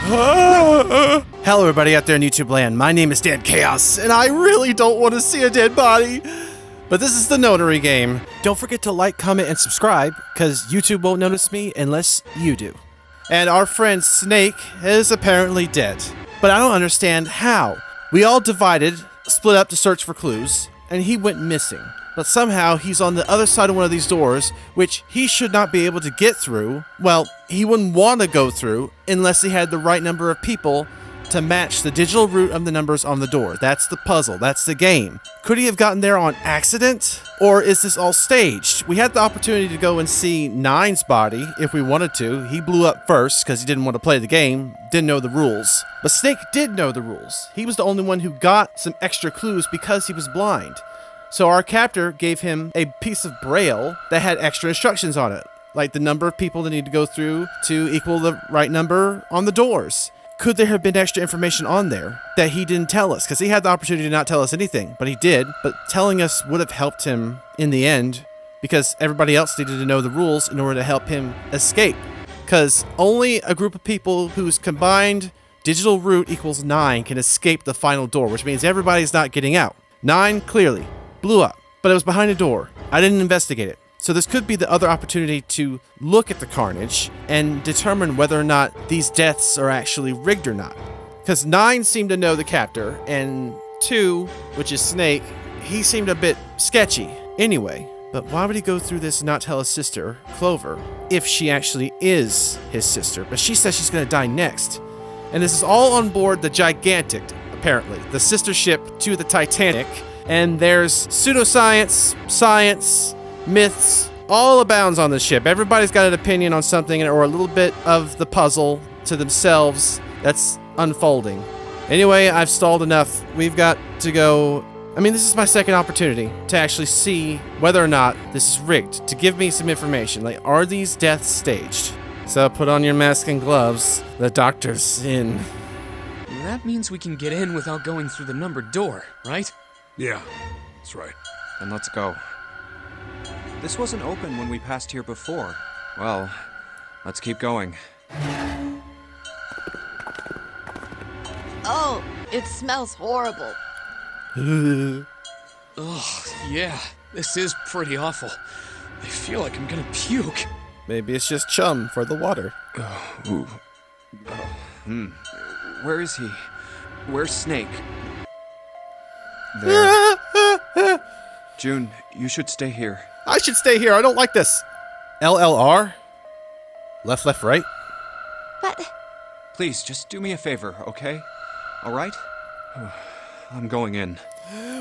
Hello everybody out there in YouTube land, my name is Dan Chaos, and I really don't want to see a dead body. But this is the Nonary game. Don't forget to like, comment, and subscribe, because YouTube won't notice me unless you do. And our friend Snake is apparently dead. But I don't understand how. We all divided, split up to search for clues, and he went missing. But somehow he's on the other side of one of these doors, which he should not be able to get through. Well, he wouldn't want to go through unless he had the right number of people to match the digital root of the numbers on the door. That's the puzzle. That's the game. Could he have gotten there on accident? Or is this all staged? We had the opportunity to go and see Nine's body if we wanted to. He blew up first because he didn't want to play the game, didn't know the rules. But Snake did know the rules. He was the only one who got some extra clues because he was blind. So our captor gave him a piece of braille that had extra instructions on it, like the number of people that need to go through to equal the right number on the doors. Could there have been extra information on there that he didn't tell us? Because he had the opportunity to not tell us anything, but he did. But telling us would have helped him in the end, because everybody else needed to know the rules in order to help him escape. Because only a group of people whose combined digital root equals 9 can escape the final door, which means everybody's not getting out. 9 clearly blew up, but it was behind a door. I didn't investigate it. So this could be the other opportunity to look at the carnage and determine whether or not these deaths are actually rigged or not. Because 9 seemed to know the captor, and 2, which is Snake, he seemed a bit sketchy. Anyway, but why would he go through this and not tell his sister, Clover, if she actually is his sister? But she says she's going to die next. And this is all on board the Gigantic, apparently, the sister ship to the Titanic. And there's pseudoscience, science, myths, all abounds on this ship. Everybody's got an opinion on something or a little bit of the puzzle to themselves that's unfolding. Anyway, I've stalled enough. We've got to go. I mean, this is my second opportunity to actually see whether or not this is rigged, to give me some information. Like, are these deaths staged? So put on your mask and gloves. The doctor's in. That means we can get in without going through the numbered door, right? Yeah, that's right. Then let's go. This wasn't open when we passed here before. Well, let's keep going. Oh, it smells horrible. Ugh, yeah, this is pretty awful. I feel like I'm gonna puke. Maybe it's just chum for the water. Where is he? Where's Snake? There. June, you should stay here. I should stay here. I don't like this. LLR? Left, left, right? But Please, just do me a favor, okay? All right? I'm going in.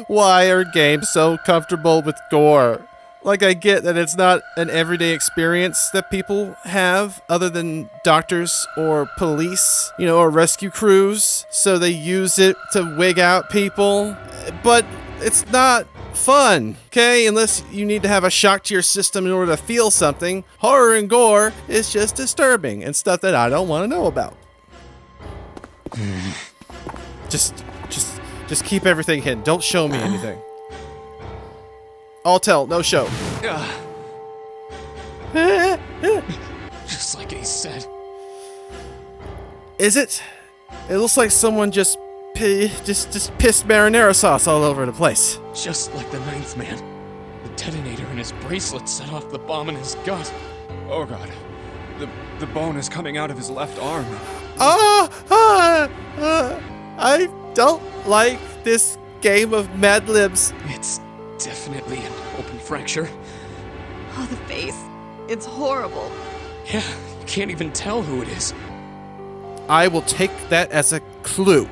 Why are games so comfortable with gore? Like, I get that it's not an everyday experience that people have other than doctors or police, or rescue crews, so they use it to wig out people. But it's not fun, okay? Unless you need to have a shock to your system in order to feel something. Horror and gore is just disturbing and stuff that I don't want to know about. Just keep everything hidden. Don't show me anything. All tell, no show. Just like he said. Is it? It looks like someone just pissed marinara sauce all over the place. Just like the ninth man. The detonator in his bracelet set off the bomb in his gut. Oh god. The bone is coming out of his left arm. I don't like this game of Mad Libs. It's definitely an open fracture. oh, the face. It's horrible. Yeah, you can't even tell who it is. I will take that as a clue.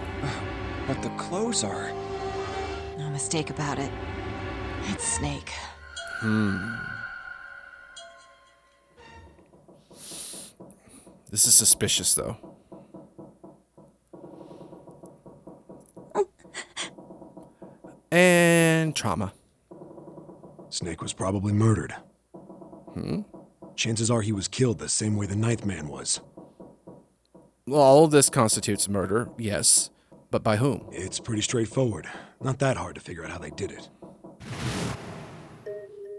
But the clothes are... No mistake about it. It's Snake. This is suspicious, though. And trauma. Snake was probably murdered. Chances are he was killed the same way the ninth man was. Well, all of this constitutes murder, yes. But by whom? It's pretty straightforward. Not that hard to figure out how they did it.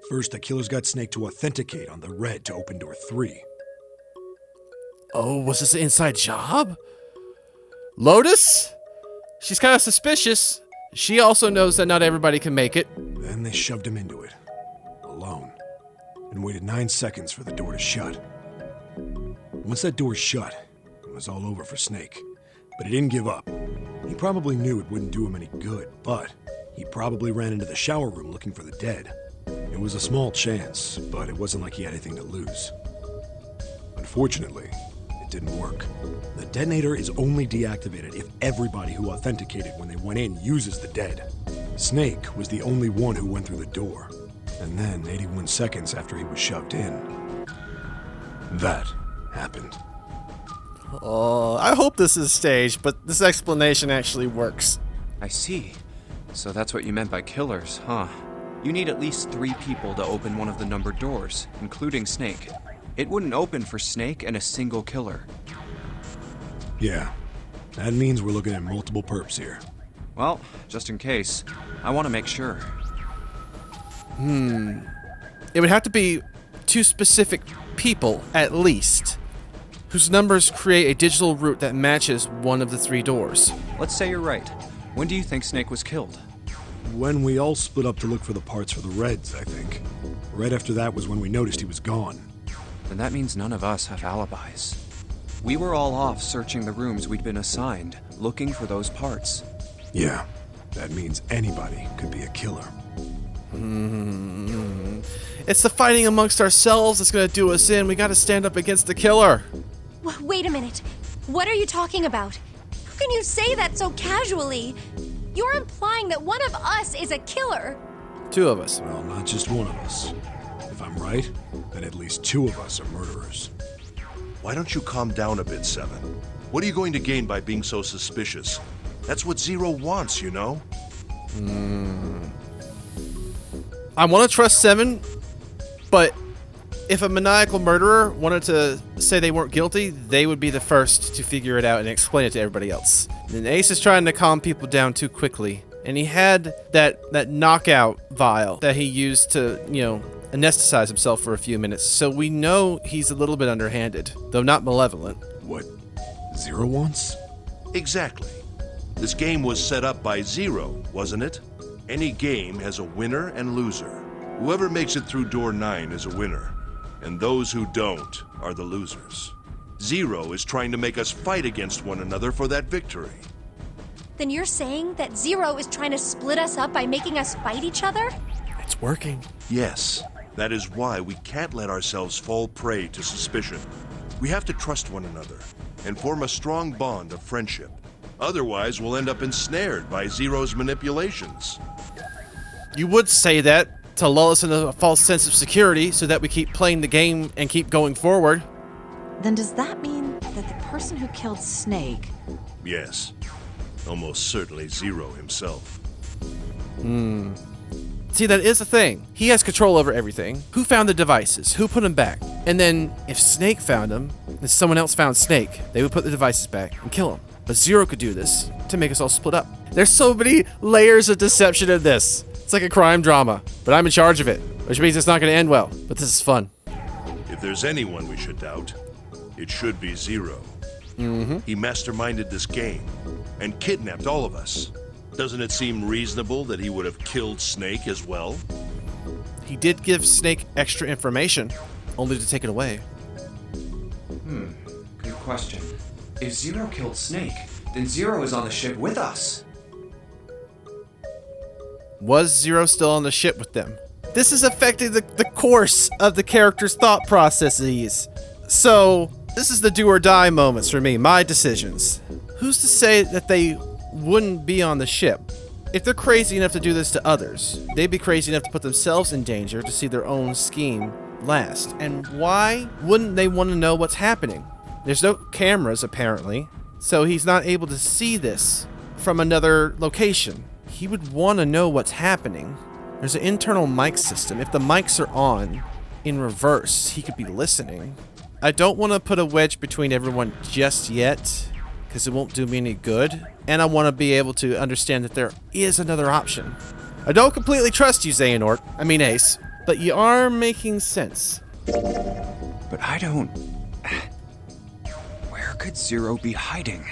First, the killers got Snake to authenticate on the red to open door 3. Oh, was this an inside job? Lotus? She's kind of suspicious. She also knows that not everybody can make it. Then they shoved him into it, alone, and waited 9 seconds for the door to shut. Once that door shut, it was all over for Snake. But he didn't give up. He probably knew it wouldn't do him any good, but he probably ran into the shower room looking for the dead. It was a small chance, but it wasn't like he had anything to lose. Unfortunately, it didn't work. The detonator is only deactivated if everybody who authenticated when they went in uses the dead. Snake was the only one who went through the door. And then, 81 seconds after he was shoved in, that happened. Oh, I hope this is staged, but this explanation actually works. I see. So that's what you meant by killers, huh? You need at least 3 people to open one of the numbered doors, including Snake. It wouldn't open for Snake and a single killer. Yeah, that means we're looking at multiple perps here. Well, just in case, I want to make sure. It would have to be 2 specific people, at least, whose numbers create a digital route that matches one of the 3 doors. Let's say you're right. When do you think Snake was killed? When we all split up to look for the parts for the Reds, I think. Right after that was when we noticed he was gone. Then that means none of us have alibis. We were all off searching the rooms we'd been assigned, looking for those parts. Yeah, that means anybody could be a killer. It's the fighting amongst ourselves that's gonna do us in. We gotta stand up against the killer. Wait a minute. What are you talking about? How can you say that so casually? You're implying that one of us is a killer. 2 of us. Well, not just one of us. If I'm right, then at least 2 of us are murderers. Why don't you calm down a bit, Seven? What are you going to gain by being so suspicious? That's what Zero wants, you know? I want to trust 7, but if a maniacal murderer wanted to say they weren't guilty, they would be the first to figure it out and explain it to everybody else. And Ace is trying to calm people down too quickly. And he had that knockout vial that he used to, anesthetize himself for a few minutes. So we know he's a little bit underhanded, though not malevolent. What Zero wants? Exactly. This game was set up by Zero, wasn't it? Any game has a winner and loser. Whoever makes it through door 9 is a winner, and those who don't are the losers. Zero is trying to make us fight against one another for that victory. Then you're saying that Zero is trying to split us up by making us fight each other? It's working. Yes, that is why we can't let ourselves fall prey to suspicion. We have to trust one another and form a strong bond of friendship. Otherwise, we'll end up ensnared by Zero's manipulations. You would say that to lull us into a false sense of security so that we keep playing the game and keep going forward. Then does that mean that the person who killed Snake... Yes, almost certainly Zero himself. See, that is the thing. He has control over everything. Who found the devices? Who put them back? And then, if Snake found them, and someone else found Snake, they would put the devices back and kill him. But Zero could do this to make us all split up. There's so many layers of deception in this. It's like a crime drama, but I'm in charge of it, which means it's not going to end well. But this is fun. If there's anyone we should doubt, it should be Zero. He masterminded this game and kidnapped all of us. Doesn't it seem reasonable that he would have killed Snake as well? He did give Snake extra information, only to take it away. Good question. If Zero killed Snake, then Zero is on the ship with us. Was Zero still on the ship with them? This is affecting the course of the character's thought processes. So, this is the do or die moments for me, my decisions. Who's to say that they wouldn't be on the ship? If they're crazy enough to do this to others, they'd be crazy enough to put themselves in danger to see their own scheme last. And why wouldn't they want to know what's happening? There's no cameras, apparently, so he's not able to see this from another location. He would want to know what's happening. There's an internal mic system. If the mics are on in reverse, he could be listening. I don't want to put a wedge between everyone just yet, because it won't do me any good. And I want to be able to understand that there is another option. I don't completely trust you, Ace, but you are making sense. But I don't... Where could Zero be hiding?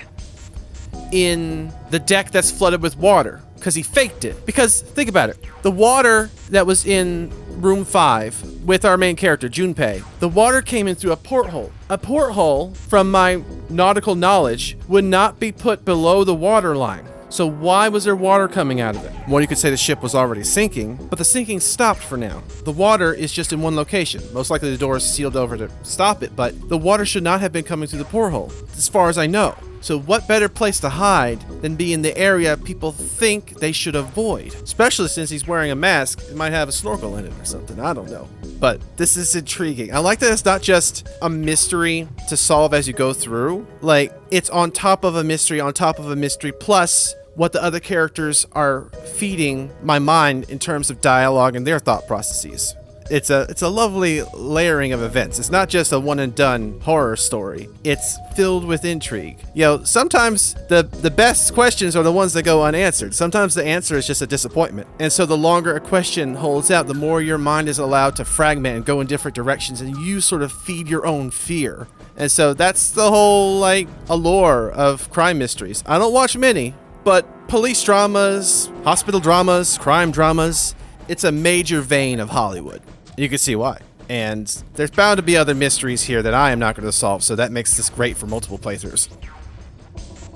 in the deck that's flooded with water, because he faked it. Because, think about it, the water that was in room 5 with our main character, Junpei, the water came in through a porthole. A porthole, from my nautical knowledge, would not be put below the water line. So why was there water coming out of it? Well, you could say the ship was already sinking, but the sinking stopped for now. The water is just in one location. Most likely the door is sealed over to stop it, but the water should not have been coming through the porthole, as far as I know. So what better place to hide than be in the area people think they should avoid? Especially since he's wearing a mask, it might have a snorkel in it or something, I don't know. But this is intriguing. I like that it's not just a mystery to solve as you go through. Like, it's on top of a mystery, on top of a mystery, plus what the other characters are feeding my mind in terms of dialogue and their thought processes. It's a lovely layering of events. It's not just a one and done horror story. It's filled with intrigue. You know, sometimes the best questions are the ones that go unanswered. Sometimes the answer is just a disappointment. And so the longer a question holds out, the more your mind is allowed to fragment and go in different directions, and you sort of feed your own fear. And so that's the whole, like, allure of crime mysteries. I don't watch many, but police dramas, hospital dramas, crime dramas, it's a major vein of Hollywood. You can see why. And there's bound to be other mysteries here that I am not going to solve, so that makes this great for multiple playthroughs.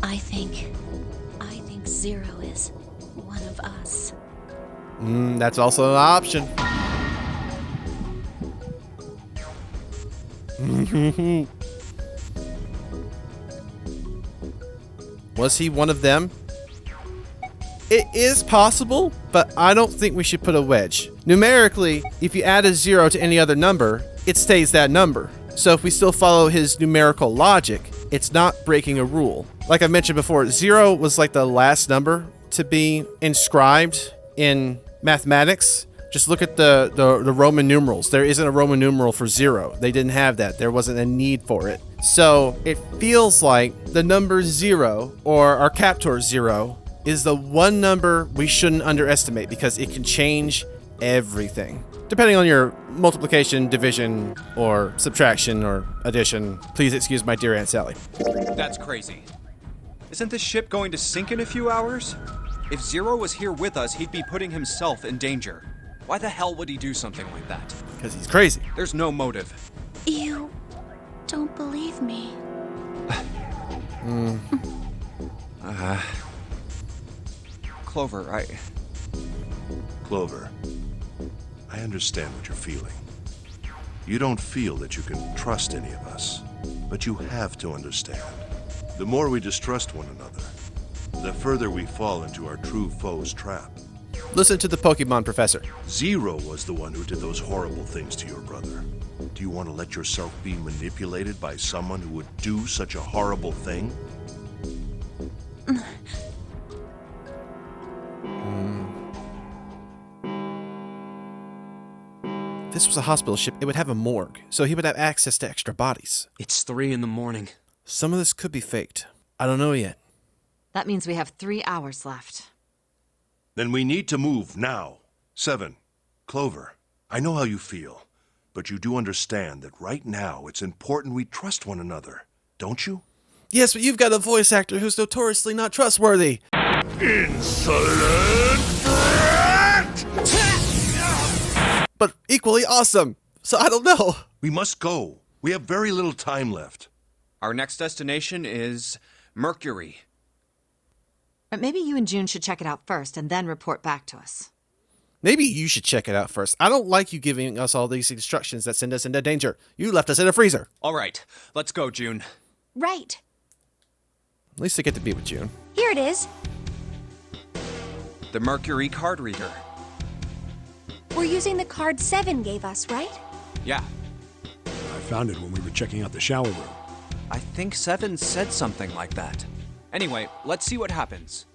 I think Zero is one of us. That's also an option. Was he one of them? It is possible, but I don't think we should put a wedge. Numerically, if you add a 0 to any other number, it stays that number. So if we still follow his numerical logic, it's not breaking a rule. Like I mentioned before, 0 was like the last number to be inscribed in mathematics. Just look at the Roman numerals. There isn't a Roman numeral for 0. They didn't have that. There wasn't a need for it. So it feels like the number 0, or our captor 0, is the one number we shouldn't underestimate, because it can change everything. Depending on your multiplication, division, or subtraction, or addition. Please excuse my dear Aunt Sally. That's crazy. Isn't this ship going to sink in a few hours? If Zero was here with us, he'd be putting himself in danger. Why the hell would he do something like that? Because he's crazy. There's no motive. You don't believe me. Clover, Clover, I understand what you're feeling. You don't feel that you can trust any of us, but you have to understand. The more we distrust one another, the further we fall into our true foe's trap. Listen to the Pokemon professor. Zero was the one who did those horrible things to your brother. Do you want to let yourself be manipulated by someone who would do such a horrible thing? If this was a hospital ship, it would have a morgue, so he would have access to extra bodies. It's 3 a.m. Some of this could be faked. I don't know yet. That means we have 3 hours left. Then we need to move now. 7. Clover, I know how you feel, but you do understand that right now it's important we trust one another, don't you? Yes, but you've got a voice actor who's notoriously not trustworthy. Insolent threat! But equally awesome. So I don't know. We must go. We have very little time left. Our next destination is Mercury. But maybe you and June should check it out first and then report back to us. Maybe you should check it out first. I don't like you giving us all these instructions that send us into danger. You left us in a freezer. All right, let's go, June. Right. At least I get to be with June. Here it is. The Mercury card reader. We're using the card 7 gave us, right? Yeah, I found it when we were checking out the shower room. I think 7 said something like that. Anyway, let's see what happens.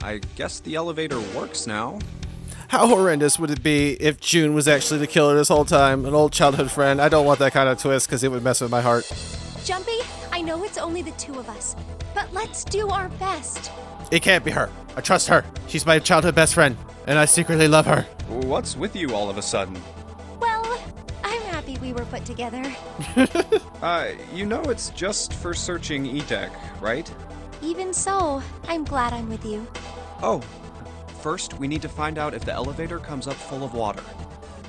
I guess the elevator works now. How horrendous would it be if June was actually the killer this whole time? An old childhood friend. I don't want that kind of twist because it would mess with my heart. Jumpy, I know it's only the 2 of us, but let's do our best. It can't be her. I trust her. She's my childhood best friend, and I secretly love her. What's with you all of a sudden? Well, I'm happy we we were put together. You know it's just for searching E-Deck, right? Even so, I'm glad I'm with you. Oh, first we need to find out if the elevator comes up full of water.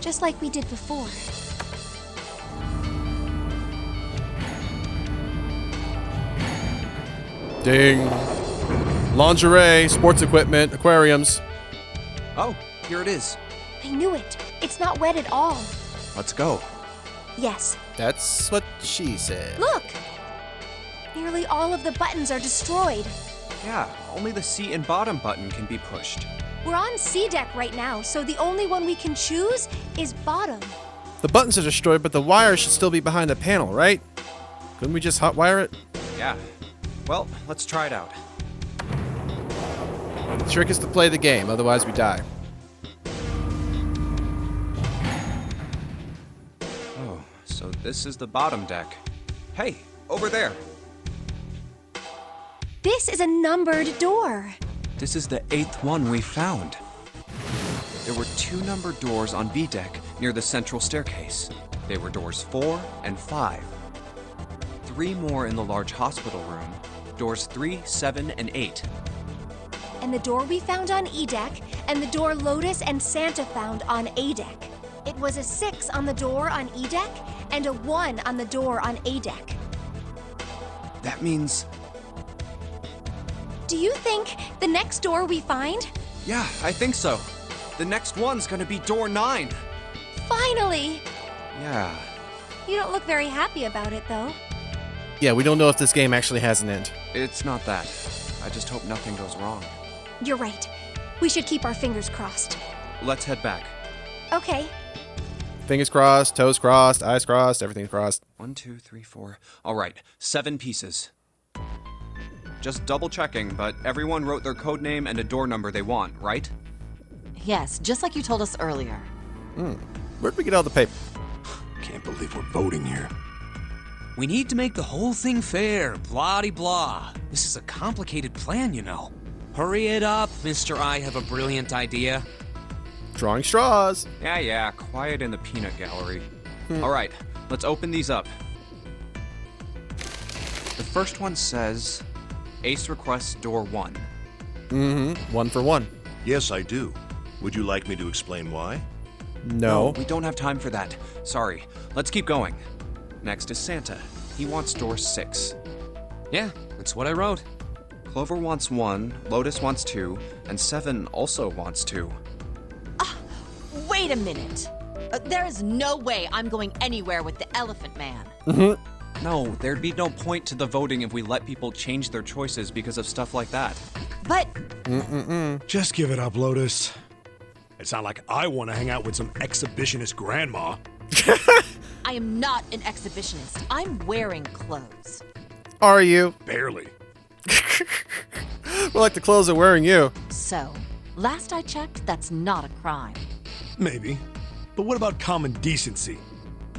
Just like we did before. Ding. Lingerie, sports equipment, aquariums. Oh, here it is. I knew it. It's not wet at all. Let's go. Yes. That's what she said. Look! Nearly all of the buttons are destroyed. Yeah, only the seat and bottom button can be pushed. We're on C deck right now, so the only one we can choose is bottom. The buttons are destroyed, but the wires should still be behind the panel, right? Couldn't we just hotwire it? Yeah. Well, let's try it out. The trick is to play the game, otherwise we die. Oh, so this is the bottom deck. Hey, over there. This is a numbered door. This is the 8th one we found. There were 2 numbered doors on B deck near the central staircase. They were doors 4 and 5. 3 more in the large hospital room, doors 3, 7, and 8. And the door we found on E deck, and the door Lotus and Santa found on A deck. It was a 6 on the door on E deck, and a 1 on the door on A deck. That means... Do you think the next door we find? Yeah, I think so. The next one's gonna be door 9. Finally! Yeah. You don't look very happy about it, though. Yeah, we don't know if this game actually has an end. It's not that. I just hope nothing goes wrong. You're right. We should keep our fingers crossed. Let's head back. Okay. Fingers crossed, toes crossed, eyes crossed, everything's crossed. 1, 2, 3, 4. All right, 7 pieces. Just double checking, but everyone wrote their code name and a door number they want, right? Yes, just like you told us earlier. Where'd we get all the paper? Can't believe we're voting here. We need to make the whole thing fair, blah-de-blah. This is a complicated plan, you know. Hurry it up, Mr. I have a brilliant idea. Drawing straws. Yeah, quiet in the peanut gallery. All right, let's open these up. The first one says, Ace requests door 1. Mm-hmm. 1 for 1. Yes, I do. Would you like me to explain why? No. We don't have time for that. Sorry. Let's keep going. Next is Santa. He wants door 6. Yeah, that's what I wrote. Clover wants 1, Lotus wants 2, and 7 also wants 2. Wait a minute. There is no way I'm going anywhere with the Elephant Man. No, there'd be no point to the voting if we let people change their choices because of stuff like that. But Just give it up, Lotus. It's not like I want to hang out with some exhibitionist grandma. I am not an exhibitionist. I'm wearing clothes. Are you? Barely. More like the clothes are wearing you. So, last I checked, that's not a crime. Maybe. But what about common decency?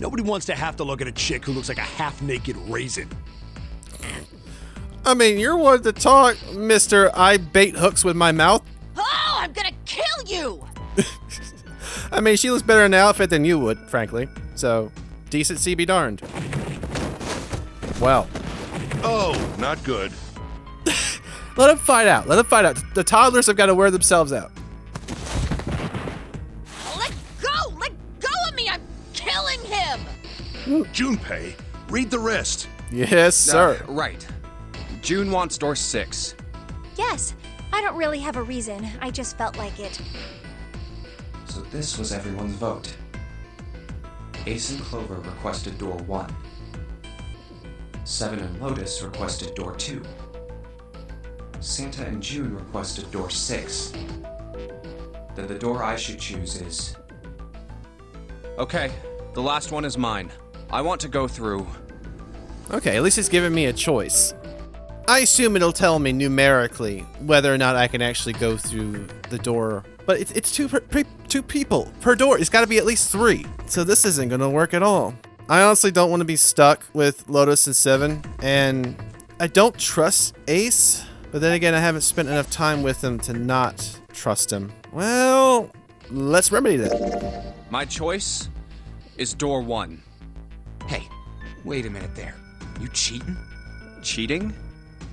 Nobody wants to have to look at a chick who looks like a half-naked raisin. I mean, you're one to talk, Mr. I bait hooks with my mouth. Oh, I'm gonna kill you! I mean, she looks better in the outfit than you would, frankly. So, decency be darned. Well. Oh, not good. Let them fight out. Let them fight out. The toddlers have got to wear themselves out. Let go! Let go of me! I'm killing him! Junpei, read the rest. Yes, sir. Right. June wants door 6. Yes. I don't really have a reason. I just felt like it. So this was everyone's vote. Ace and Clover requested door 1. 7 and Lotus requested door 2. Santa and June requested door 6. Then the door I should choose is... Okay, the last one is mine. I want to go through... Okay, at least it's giving me a choice. I assume it'll tell me numerically whether or not I can actually go through the door. But it's two people per door. It's got to be at least 3. So this isn't going to work at all. I honestly don't want to be stuck with Lotus and 7. And I don't trust Ace. But then again, I haven't spent enough time with him to not trust him. Well, let's remedy that. My choice is door 1. Wait a minute there. You cheating? Cheating?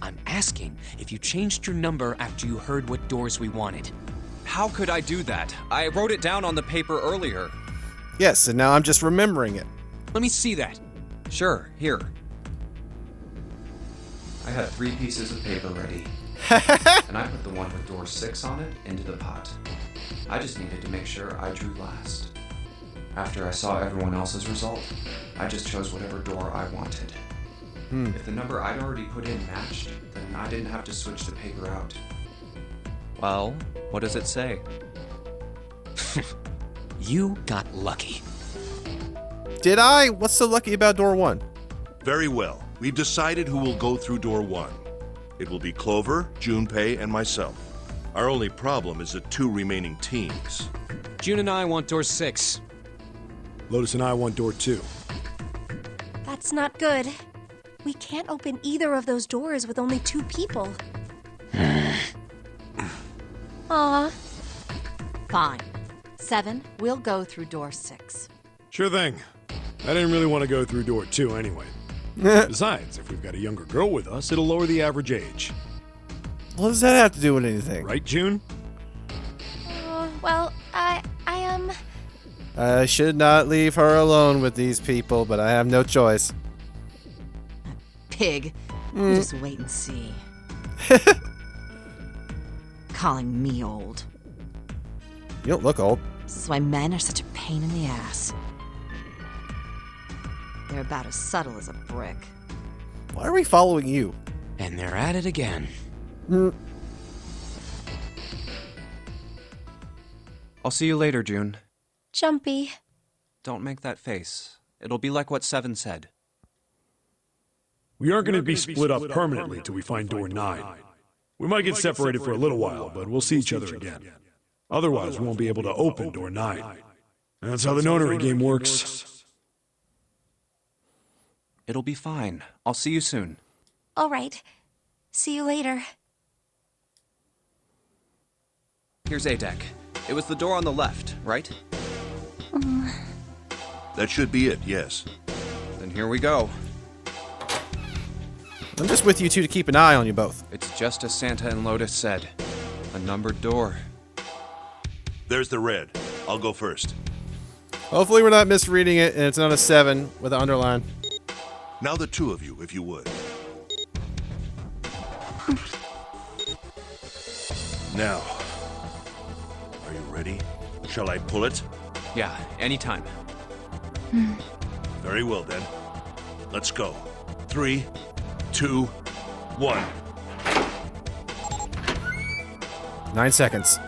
I'm asking if you changed your number after you heard what doors we wanted. How could I do that? I wrote it down on the paper earlier. Yes, and now I'm just remembering it. Let me see that. Sure, here. I had 3 pieces of paper ready. And I put the one with door 6 on it into the pot. I just needed to make sure I drew last. After I saw everyone else's result, I just chose whatever door I wanted. If the number I'd already put in matched, then I didn't have to switch the paper out. Well, what does it say? You got lucky. Did I? What's so lucky about door 1? Very well. We've decided who will go through door 1. It will be Clover, Junpei, and myself. Our only problem is the 2 remaining teams. June and I want door 6. Lotus and I want door 2. That's not good. We can't open either of those doors with only 2 people. Aw. Fine. 7, we'll go through door 6. Sure thing. I didn't really want to go through door 2 anyway. Besides, if we've got a younger girl with us, it'll lower the average age. What does that have to do with anything? Right, June? Well, I should not leave her alone with these people, but I have no choice. Pig. You just wait and see. Calling me old. You don't look old. This is why men are such a pain in the ass. They're about as subtle as a brick. Why are we following you? And they're at it again. I'll see you later, June. Jumpy. Don't make that face. It'll be like what 7 said. We aren't going to be split up permanently till we find door 9. We might get separated for a little while, but we'll see each other again. Otherwise, we won't be able to open door 9. That's how the Nonary game works. It'll be fine. I'll see you soon. All right. See you later. Here's A deck. It was the door on the left, right? That should be it, yes. Then here we go. I'm just with you two to keep an eye on you both. It's just as Santa and Lotus said. A numbered door. There's the red. I'll go first. Hopefully we're not misreading it and it's not a 7 with an underline. Now the 2 of you, if you would. Now, are you ready? Shall I pull it? Yeah, anytime. Very well then. Let's go. 3, 2, 1. 9 seconds.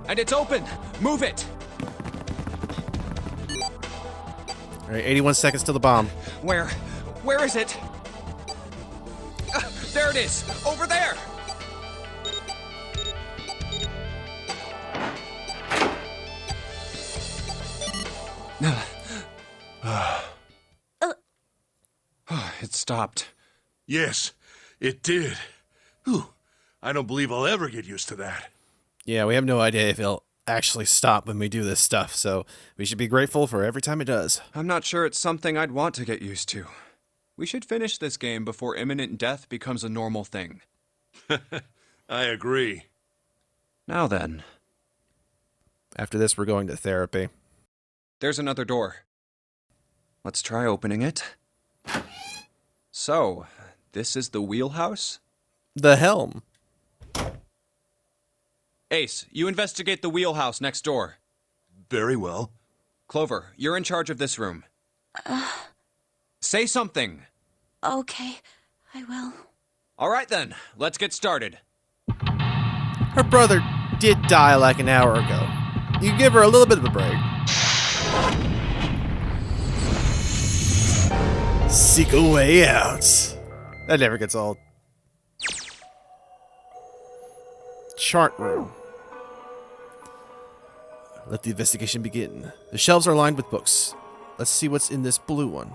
And it's open! Move it! All right, 81 seconds to the bomb. Where is it? There it is! Over there! It stopped. Yes, it did. Whew. I don't believe I'll ever get used to that. Yeah, we have no idea if it'll actually stop when we do this stuff, so we should be grateful for every time it does. I'm not sure it's something I'd want to get used to. We should finish this game before imminent death becomes a normal thing. I agree. Now then. After this, we're going to therapy. There's another door. Let's try opening it. So, this is the wheelhouse? The helm. Ace, you investigate the wheelhouse next door. Very well. Clover, you're in charge of this room. Say something. Okay, I will. All right then, let's get started. Her brother did die like an hour ago. You give her a little bit of a break. Seek a way out. That never gets old. Chart room. Let the investigation begin. The shelves are lined with books. Let's see what's in this blue one.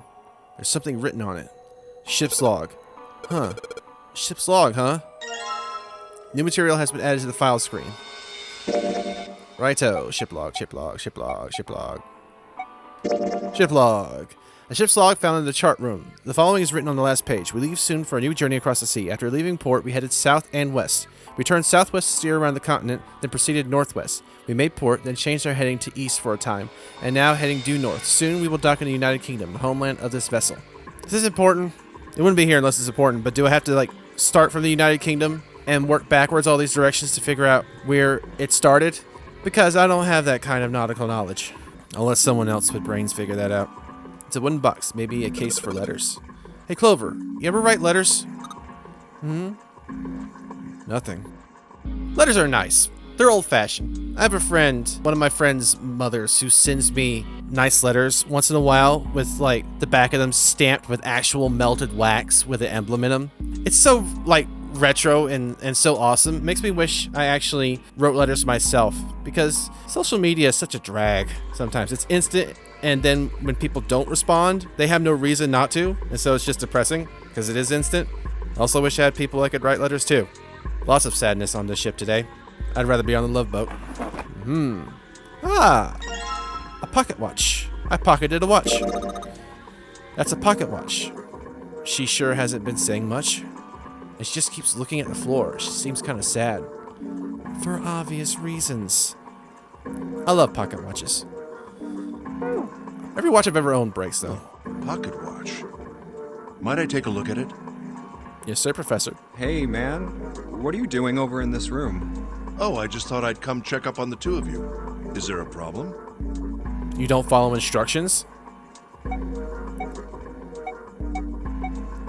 There's something written on it. Ship's log. Huh. Ship's log, huh? New material has been added to the file screen. Righto. Ship log, ship log, ship log, ship log. Ship log. A ship's log found in the chart room. The following is written on the last page. We leave soon for a new journey across the sea. After leaving port, we headed south and west. We turned southwest to steer around the continent, then proceeded northwest. We made port, then changed our heading to east for a time, and now heading due north. Soon we will dock in the United Kingdom, the homeland of this vessel. Is this important? It wouldn't be here unless it's important, but do I have to, start from the United Kingdom and work backwards all these directions to figure out where it started? Because I don't have that kind of nautical knowledge. I'll let someone else with brains figure that out. It's a wooden box, maybe a case for letters. Hey, Clover, you ever write letters? Nothing. Letters are nice. They're old-fashioned. I have a friend, one of my friend's mothers, who sends me nice letters once in a while with, the back of them stamped with actual melted wax with an emblem in them. It's so, retro and so awesome. It makes me wish I actually wrote letters myself, because social media is such a drag sometimes. It's instant, and then when people don't respond, they have no reason not to, and so it's just depressing, because it is instant. I also wish I had people I could write letters to. Lots of sadness on this ship today. I'd rather be on the Love Boat. A pocket watch. I pocketed a watch. That's a pocket watch. She sure hasn't been saying much. And she just keeps looking at the floor. She seems kind of sad. For obvious reasons. I love pocket watches. Every watch I've ever owned breaks, though. Pocket watch. Might I take a look at it? Yes, sir, Professor. Hey, man. What are you doing over in this room? Oh, I just thought I'd come check up on the two of you. Is there a problem? You don't follow instructions?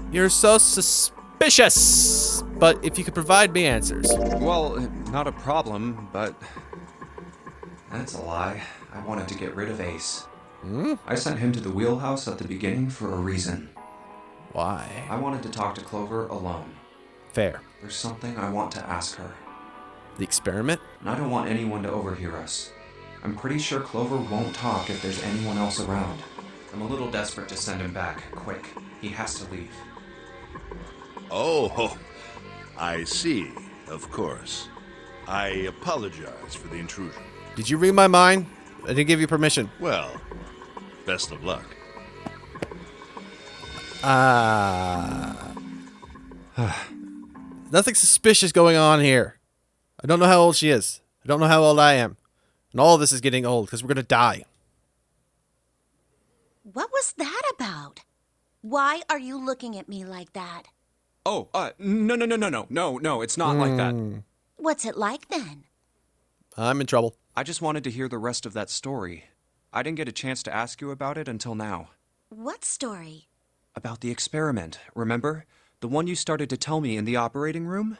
You're so suspicious! But if you could provide me answers. Well, not a problem, but... That's a lie. I wanted to get rid of Ace. I sent him to the wheelhouse at the beginning for a reason. Why? I wanted to talk to Clover alone. Fair. There's something I want to ask her. The experiment? And I don't want anyone to overhear us. I'm pretty sure Clover won't talk if there's anyone else around. I'm a little desperate to send him back, quick. He has to leave. Oh, I see. Of course. I apologize for the intrusion. Did you read my mind? I didn't give you permission. Well, best of luck. Nothing suspicious going on here. I don't know how old she is. I don't know how old I am. And all of this is getting old because we're going to die. What was that about? Why are you looking at me like that? Oh, no, it's not like that. What's it like then? I'm in trouble. I just wanted to hear the rest of that story. I didn't get a chance to ask you about it until now. What story? About the experiment, remember? The one you started to tell me in the operating room?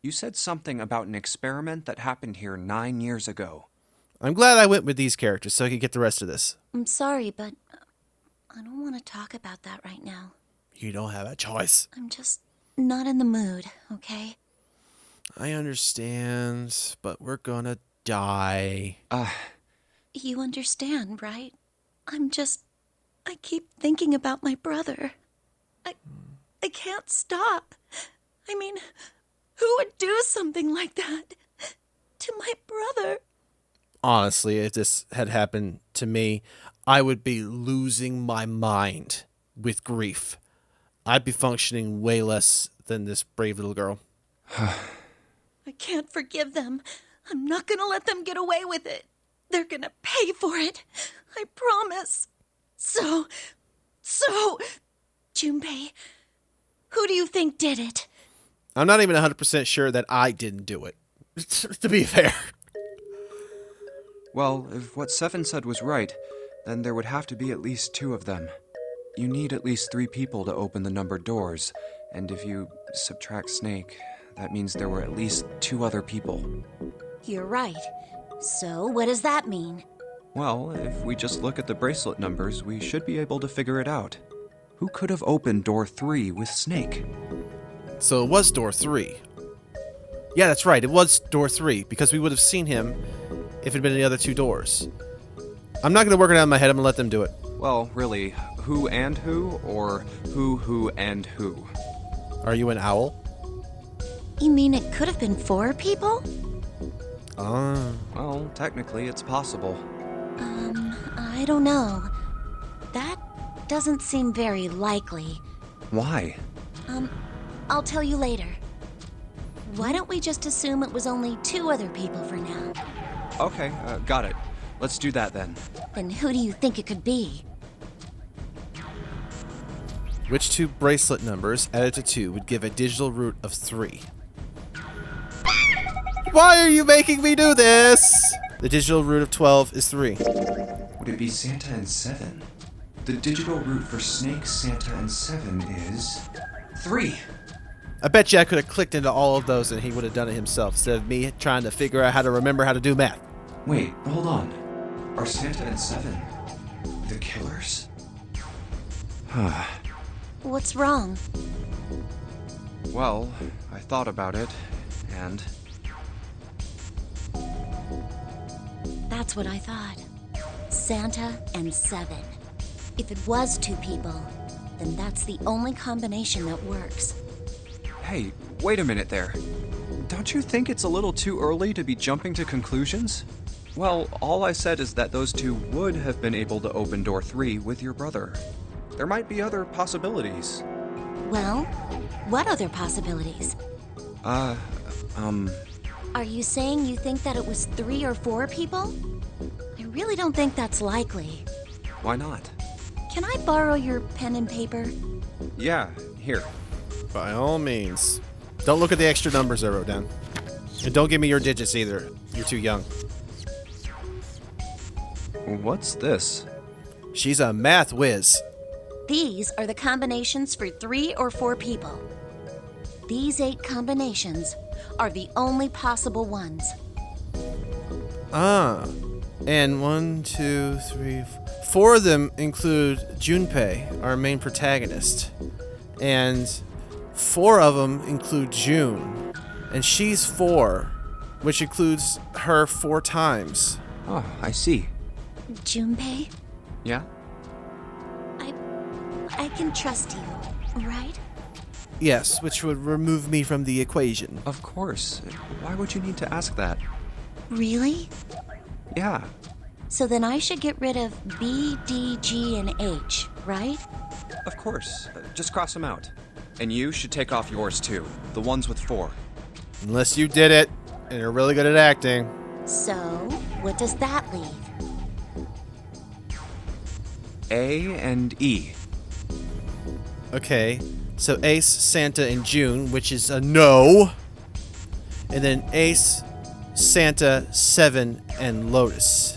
You said something about an experiment that happened here 9 years ago. I'm glad I went with these characters so I could get the rest of this. I'm sorry, but I don't want to talk about that right now. You don't have a choice. I'm just not in the mood, okay? I understand, but we're gonna die. You understand, right? I keep thinking about my brother. I can't stop. I mean, who would do something like that to my brother? Honestly, if this had happened to me, I would be losing my mind with grief. I'd be functioning way less than this brave little girl. I can't forgive them. I'm not gonna let them get away with it. They're gonna pay for it. I promise. So, Junpei, who do you think did it? I'm not even 100% sure that I didn't do it. To be fair. Well, if what Seven said was right, then there would have to be at least 2 of them. You need at least 3 people to open the numbered doors, and if you subtract Snake, that means there were at least 2 other people. You're right. So, what does that mean? Well, if we just look at the bracelet numbers, we should be able to figure it out. Who could have opened door 3 with Snake? So it was door 3. Yeah, that's right. It was door 3 because we would have seen him if it had been the other 2 doors. I'm not going to work it out in my head. I'm going to let them do it. Well, really, who and who, or who and who? Are you an owl? You mean it could have been 4 people? Well, technically it's possible. I don't know. That doesn't seem very likely. Why? I'll tell you later. Why don't we just assume it was only 2 other people for now? Okay, got it. Let's do that then. Then who do you think it could be? Which 2 bracelet numbers added to 2 would give a digital root of 3? Why are you making me do this? The digital root of 12 is 3. Would it be Santa and 7? The digital root for Snake, Santa, and 7 is 3. I bet you I could have clicked into all of those and he would have done it himself instead of me trying to figure out how to remember how to do math. Wait, hold on. Are Santa and 7 the killers? What's wrong? Well, I thought about it, and... That's what I thought. Santa and 7. If it was 2 people, then that's the only combination that works. Hey, wait a minute there. Don't you think it's a little too early to be jumping to conclusions? Well, all I said is that those 2 would have been able to open door 3 with your brother. There might be other possibilities. Well, what other possibilities? Are you saying you think that it was 3 or 4 people? I really don't think that's likely. Why not? Can I borrow your pen and paper? Yeah, here. By all means. Don't look at the extra numbers I wrote down. And don't give me your digits either. You're too young. What's this? She's a math whiz. These are the combinations for 3 or 4 people. These 8 combinations are the only possible ones. And 1, 2, 3, 4 of them include Junpei, our main protagonist. And 4 of them include June. And she's 4, which includes her 4 times. Oh, I see. Junpei, Yeah? I can trust you, right? Yes, which would remove me from the equation. Of course. Why would you need to ask that? Really? Yeah. So then I should get rid of B, D, G, and H, right? Of course. Just cross them out. And you should take off yours too. The ones with 4. Unless you did it, and you're really good at acting. So, what does that leave? A and E. Okay, so Ace, Santa, and June, which is a no. And then Ace, Santa, 7, and Lotus.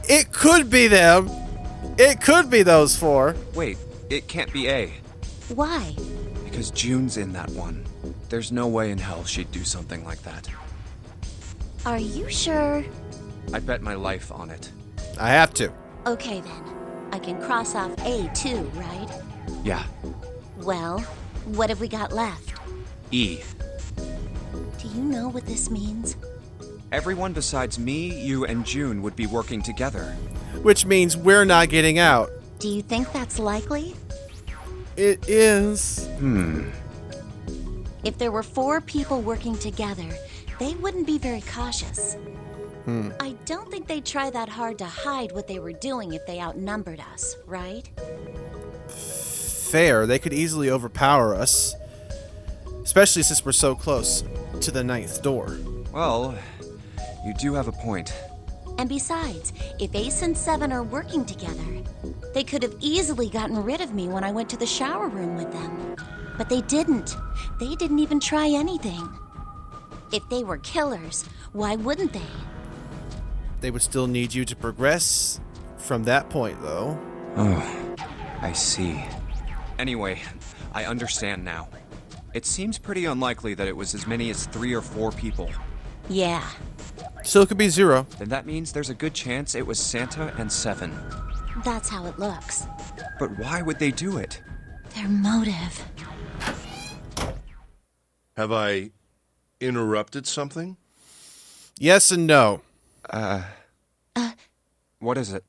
It could be them. It could be those 4. Wait, it can't be A. Why? Because June's in that one. There's no way in hell she'd do something like that. Are you sure? I'd bet my life on it. I have to. Okay then. I can cross off A too, right? Yeah. Well, what have we got left? E. Do you know what this means? Everyone besides me, you, and June would be working together. Which means we're not getting out. Do you think that's likely? It is. If there were 4 people working together, they wouldn't be very cautious. I don't think they'd try that hard to hide what they were doing if they outnumbered us, right? Fair. They could easily overpower us. Especially since we're so close to the 9th door. Well, you do have a point. And besides, if Ace and 7 are working together, they could have easily gotten rid of me when I went to the shower room with them. But they didn't. They didn't even try anything. If they were killers, why wouldn't they? They would still need you to progress from that point, though. Oh, I see. Anyway, I understand now. It seems pretty unlikely that it was as many as 3 or 4 people. Yeah. Still could be 0. Then that means there's a good chance it was Santa and 7. That's how it looks. But why would they do it? Their motive. Have I interrupted something? Yes and no. What is it?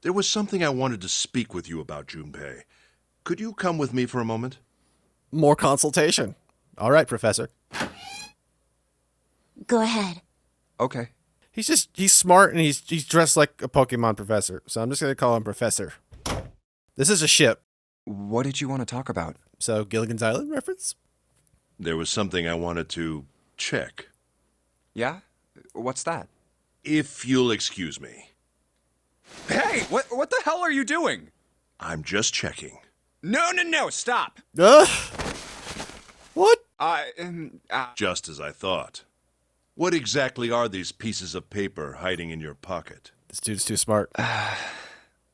There was something I wanted to speak with you about, Junpei. Could you come with me for a moment? More consultation. All right, Professor. Go ahead. Okay. He's smart and he's dressed like a Pokemon professor. So I'm just going to call him Professor. This is a ship. What did you want to talk about? So, Gilligan's Island reference? There was something I wanted to check. Yeah? What's that? If you'll excuse me. Hey, what the hell are you doing? I'm just checking. No, stop! What? Just as I thought. What exactly are these pieces of paper hiding in your pocket? This dude's too smart.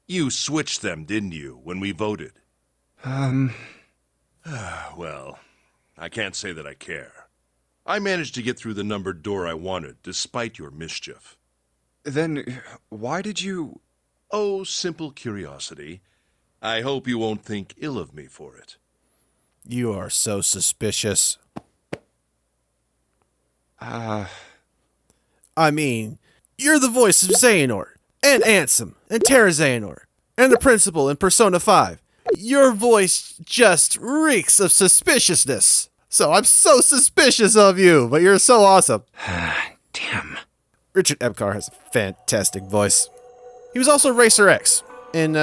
You switched them, didn't you, when we voted? Well, I can't say that I care. I managed to get through the numbered door I wanted, despite your mischief. Then, why did you... Oh, simple curiosity. I hope you won't think ill of me for it. You are so suspicious. I mean, you're the voice of Xehanort, and Ansem, and Terra Xehanort, and the principal in Persona 5. Your voice just reeks of suspiciousness. So I'm so suspicious of you, but you're so awesome. Damn. Richard Epcar has a fantastic voice. He was also Racer X in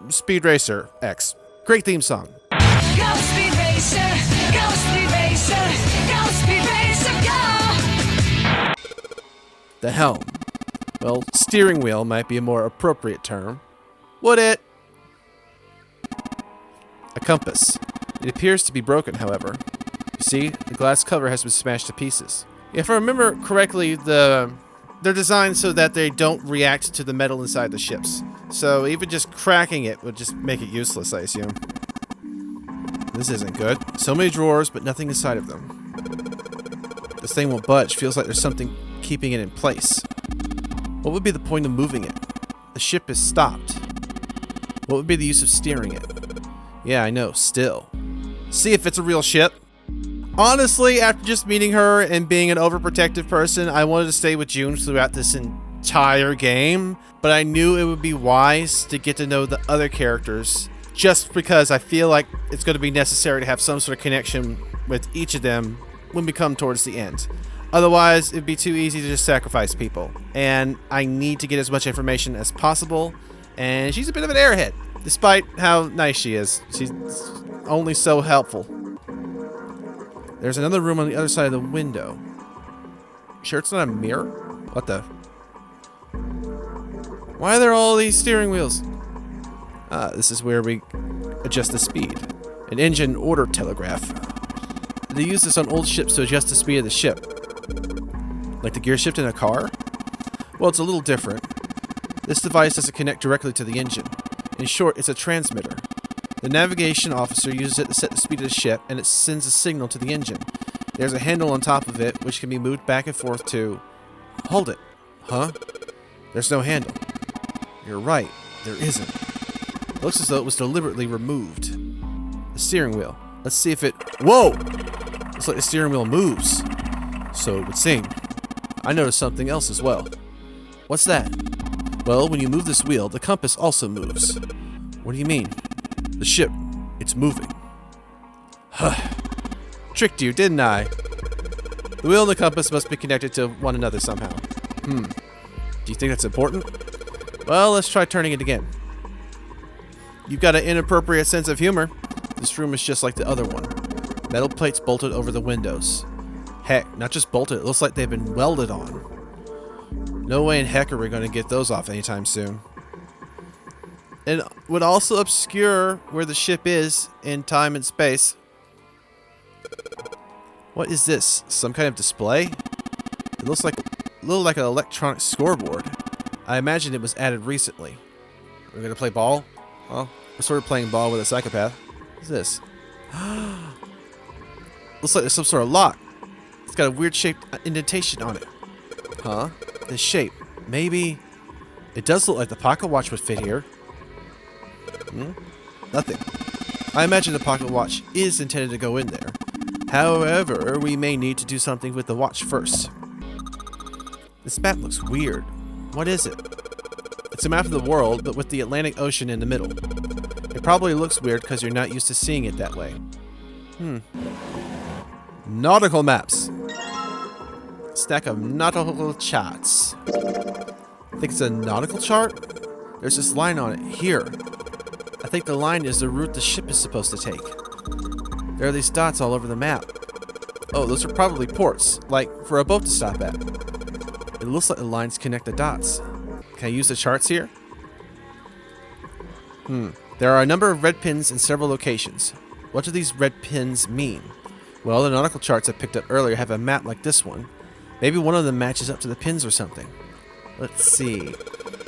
Speed Racer X. Great theme song. Go Speed Racer, go Speed Racer, go Speed Racer, go! The helm. Well, steering wheel might be a more appropriate term. Would it? A compass. It appears to be broken, however. You see, the glass cover has been smashed to pieces. If I remember correctly, they're designed so that they don't react to the metal inside the ships. So even just cracking it would just make it useless, I assume. This isn't good. So many drawers, but nothing inside of them. This thing won't budge. Feels like there's something keeping it in place. What would be the point of moving it? The ship is stopped. What would be the use of steering it? Yeah, I know, still. See if it's a real ship. Honestly, after just meeting her and being an overprotective person, I wanted to stay with June throughout this entire game, but I knew it would be wise to get to know the other characters, just because I feel like it's going to be necessary to have some sort of connection with each of them when we come towards the end. Otherwise, it'd be too easy to just sacrifice people, and I need to get as much information as possible, and she's a bit of an airhead. Despite how nice she is, she's only so helpful. There's another room on the other side of the window. Sure it's not a mirror? What the? Why are there all these steering wheels? This is where we adjust the speed. An engine order telegraph. They use this on old ships to adjust the speed of the ship. Like the gear shift in a car? Well, it's a little different. This device doesn't connect directly to the engine. In short, it's a transmitter. The navigation officer uses it to set the speed of the ship, and it sends a signal to the engine. There's a handle on top of it, which can be moved back and forth to... Hold it. Huh? There's no handle. You're right, there isn't. It looks as though it was deliberately removed. The steering wheel. Let's see if it... Whoa! Looks like the steering wheel moves. So it would seem. I noticed something else as well. What's that? Well, when you move this wheel, the compass also moves. What do you mean? The ship, it's moving. Huh. Tricked you, didn't I? The wheel and the compass must be connected to one another somehow. Do you think that's important? Well, let's try turning it again. You've got an inappropriate sense of humor. This room is just like the other one. Metal plates bolted over the windows. Heck, not just bolted, it looks like they've been welded on. No way in heck are we going to get those off anytime soon. It would also obscure where the ship is in time and space. What is this? Some kind of display? It looks like a little like an electronic scoreboard. I imagine it was added recently. We're going to play ball? Well, we're sort of playing ball with a psychopath. What's this? Looks like there's some sort of lock. It's got a weird shaped indentation on it. Huh? The shape. Maybe... It does look like the pocket watch would fit here. Nothing. I imagine the pocket watch is intended to go in there. However, we may need to do something with the watch first. This map looks weird. What is it? It's a map of the world, but with the Atlantic Ocean in the middle. It probably looks weird because you're not used to seeing it that way. Nautical maps. Stack of nautical charts. I think it's a nautical chart? There's this line on it here. I think the line is the route the ship is supposed to take. There are these dots all over the map. Oh, those are probably ports, like for a boat to stop at. It looks like the lines connect the dots. Can I use the charts here? There are a number of red pins in several locations. What do these red pins mean? Well, the nautical charts I picked up earlier have a map like this one. Maybe one of them matches up to the pins or something. Let's see.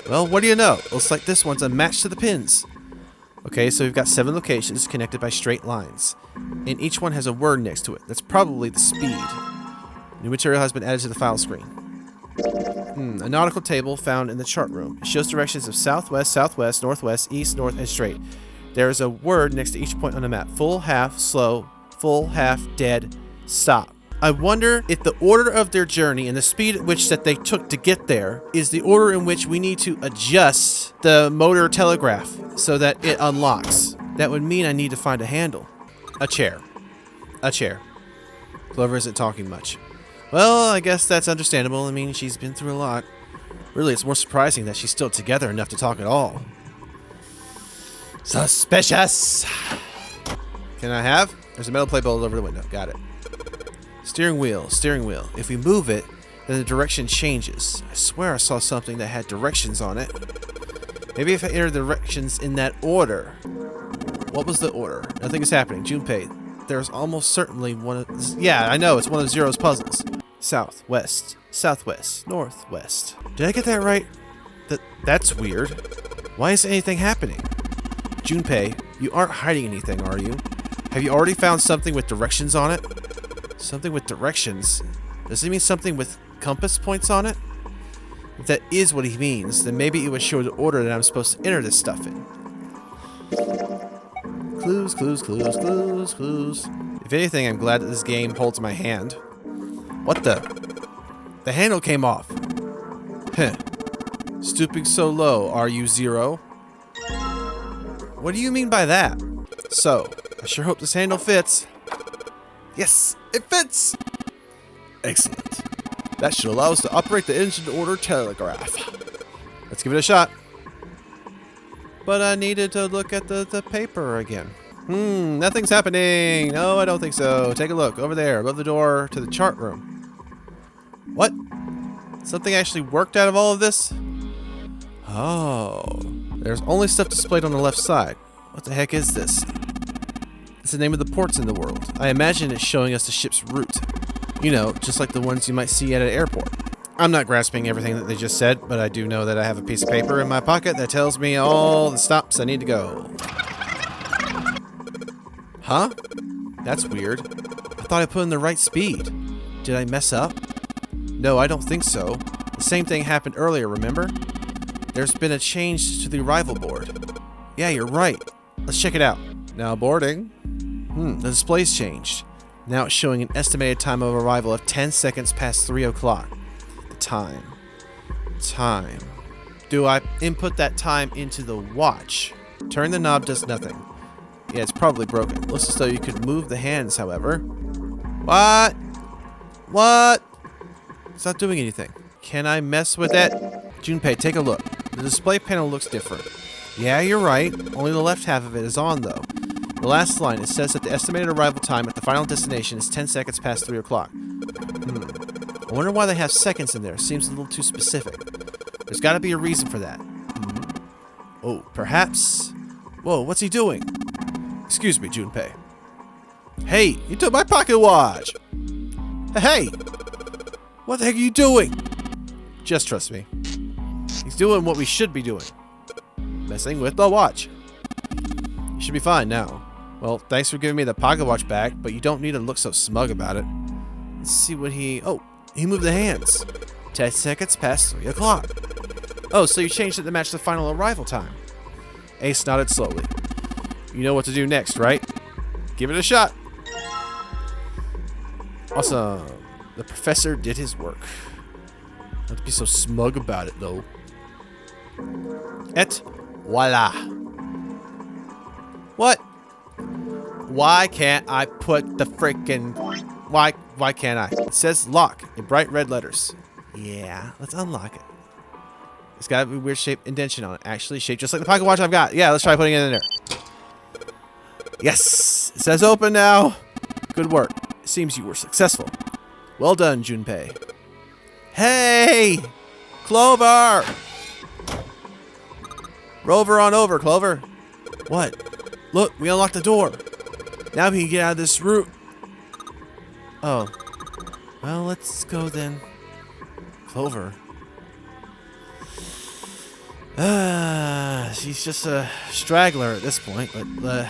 Well, what do you know? Looks like this one's a match to the pins. Okay, so we've got 7 locations connected by straight lines. And each one has a word next to it. That's probably the speed. New material has been added to the file screen. A nautical table found in the chart room. It shows directions of southwest, southwest, northwest, east, north, and straight. There is a word next to each point on the map. Full, half, slow, full, half, dead, stop. I wonder if the order of their journey and the speed at which that they took to get there is the order in which we need to adjust the motor telegraph so that it unlocks. That would mean I need to find a handle. A chair. A chair. Clover isn't talking much. Well, I guess that's understandable. I mean, she's been through a lot. Really, it's more surprising that she's still together enough to talk at all. Suspicious! Can I have? There's a metal plate bolt over the window. Got it. Steering wheel, steering wheel. If we move it, then the direction changes. I swear I saw something that had directions on it. Maybe if I enter the directions in that order. What was the order? Nothing is happening. Junpei, there's almost certainly one of... Yeah, I know. It's one of Zero's puzzles. South, west, southwest, northwest. Did I get that right? That's weird. Why isn't anything happening? Junpei, you aren't hiding anything, are you? Have you already found something with directions on it? Something with directions? Does he mean something with compass points on it? If that is what he means, then maybe it would show the order that I'm supposed to enter this stuff in. Clues, clues, clues, clues, clues. If anything, I'm glad that this game holds my hand. What the? The handle came off. Heh. Stooping so low, are you, Zero? What do you mean by that? So, I sure hope this handle fits. Yes, it fits! Excellent. That should allow us to operate the engine order telegraph. Let's give it a shot. But I needed to look at the paper again. Nothing's happening. No, I don't think so. Take a look over there, above the door to the chart room. What? Something actually worked out of all of this? Oh. There's only stuff displayed on the left side. What the heck is this? It's the name of the ports in the world. I imagine it's showing us the ship's route. You know, just like the ones you might see at an airport. I'm not grasping everything that they just said, but I do know that I have a piece of paper in my pocket that tells me all the stops I need to go. Huh? That's weird. I thought I put in the right speed. Did I mess up? No, I don't think so. The same thing happened earlier, remember? There's been a change to the arrival board. Yeah, you're right. Let's check it out. Now boarding. The display's changed. Now it's showing an estimated time of arrival of 10 seconds past 3 o'clock. The time. Time. Do I input that time into the watch? Turn the knob does nothing. Yeah, it's probably broken. Looks as though you could move the hands, however. What? What? It's not doing anything. Can I mess with it? Junpei, take a look. The display panel looks different. Yeah, you're right. Only the left half of it is on, though. The last line, it says that the estimated arrival time at the final destination is 10 seconds past 3 o'clock. I wonder why they have seconds in there. Seems a little too specific. There's got to be a reason for that. Oh, perhaps... Whoa, what's he doing? Excuse me, Junpei. Hey, you took my pocket watch! Hey! What the heck are you doing? Just trust me. He's doing what we should be doing. Messing with the watch. You should be fine now. Well, thanks for giving me the pocket watch back, but you don't need to look so smug about it. Let's see what he... Oh, he moved the hands. 10 seconds past 3 o'clock. Oh, so you changed it to match the final arrival time. Ace nodded slowly. You know what to do next, right? Give it a shot. Awesome. The professor did his work. Not to be so smug about it, though. Et voila. What? Why can't I put the freaking... Why can't I? It says lock in bright red letters. Yeah, let's unlock it. It's got a weird shape indentation on it. Actually, shaped just like the pocket watch I've got. Yeah, let's try putting it in there. Yes! It says open now. Good work. It seems you were successful. Well done, Junpei. Hey! Clover! Rover on over, Clover. What? Look, we unlocked the door. Now we can get out of this route. Oh. Well, let's go then. Clover. She's just a straggler at this point, but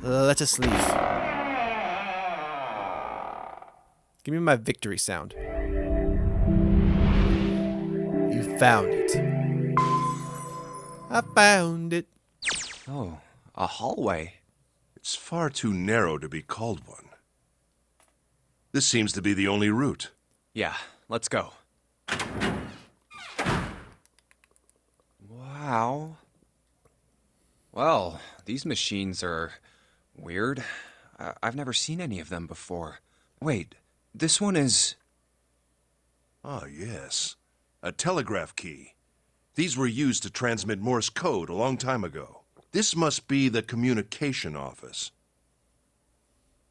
let's just leave. Give me my victory sound. You found it. I found it. Oh, a hallway. It's far too narrow to be called one. This seems to be the only route. Yeah, let's go. Wow. Well, these machines are weird. I've never seen any of them before. Wait, this one is... Ah, yes. A telegraph key. These were used to transmit Morse code a long time ago. This must be the communication office.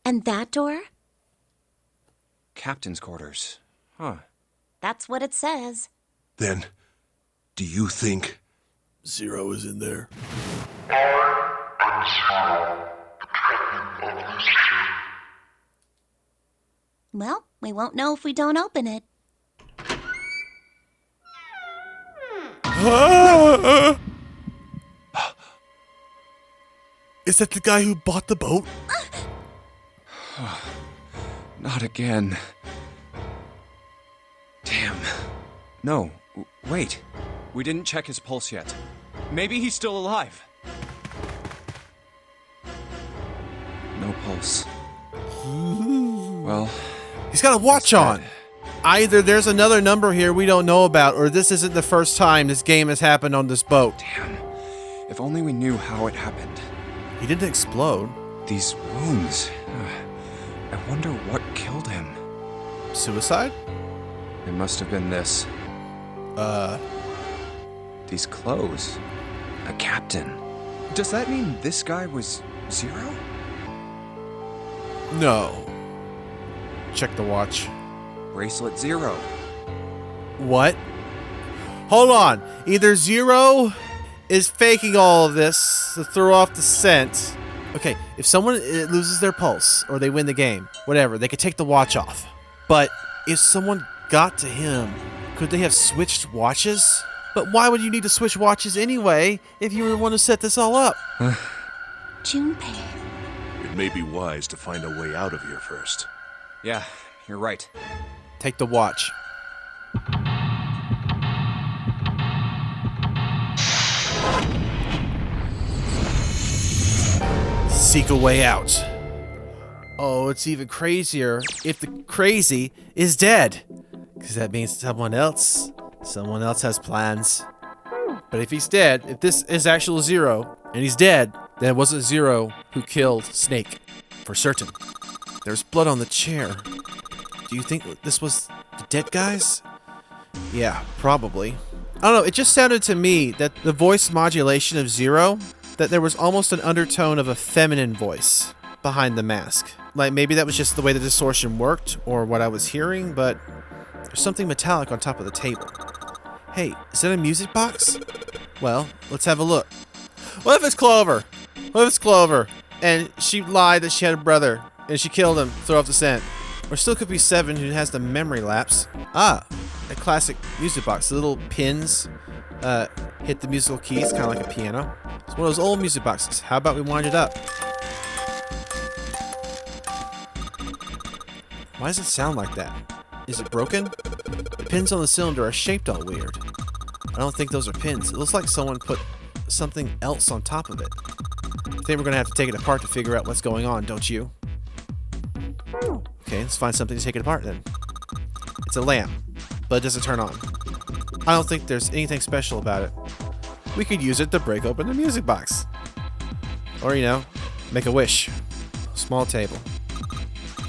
And that door? Captain's quarters. Huh. That's what it says. Then, do you think... Zero is in there. Well, we won't know if we don't open it. Is that the guy who bought the boat? Not again. Damn. No, wait. We didn't check his pulse yet. Maybe he's still alive. No pulse. Well... He's got a watch on. Either there's another number here we don't know about, or this isn't the first time this game has happened on this boat. Damn. If only we knew how it happened. He didn't explode. These wounds. I wonder what killed him. Suicide? It must have been this. These clothes. A captain. Does that mean this guy was Zero? No. Check the watch. Bracelet Zero. What? Hold on. Either Zero is faking all of this to throw off the scent. Okay, if someone loses their pulse or they win the game, whatever, they could take the watch off. But if someone got to him, could they have switched watches? But why would you need to switch watches anyway if you were the one to set this all up? Junpei. It may be wise to find a way out of here first. Yeah, you're right. Take the watch. Seek a way out. Oh, it's even crazier if the crazy is dead. Because that means someone else has plans. But if he's dead, if this is actual Zero, and he's dead, then it wasn't Zero who killed Snake. For certain. There's blood on the chair. Do you think this was the dead guys? Yeah, probably. I don't know, it just sounded to me that the voice modulation of Zero, that there was almost an undertone of a feminine voice behind the mask. Like, maybe that was just the way the distortion worked, or what I was hearing, but there's something metallic on top of the table. Hey, is that a music box? Well, let's have a look. What if it's Clover? What if it's Clover? And she lied that she had a brother, and she killed him, throw off the scent. Or still could be Seven, who has the memory lapse. Ah, a classic music box. The little pins hit the musical keys, kind of like a piano. It's one of those old music boxes. How about we wind it up? Why does it sound like that? Is it broken? The pins on the cylinder are shaped all weird. I don't think those are pins. It looks like someone put something else on top of it. I think we're gonna have to take it apart to figure out what's going on, don't you? Okay, let's find something to take it apart then. It's a lamp, but it doesn't turn on. I don't think there's anything special about it. We could use it to break open the music box. Or, you know, make a wish. Small table.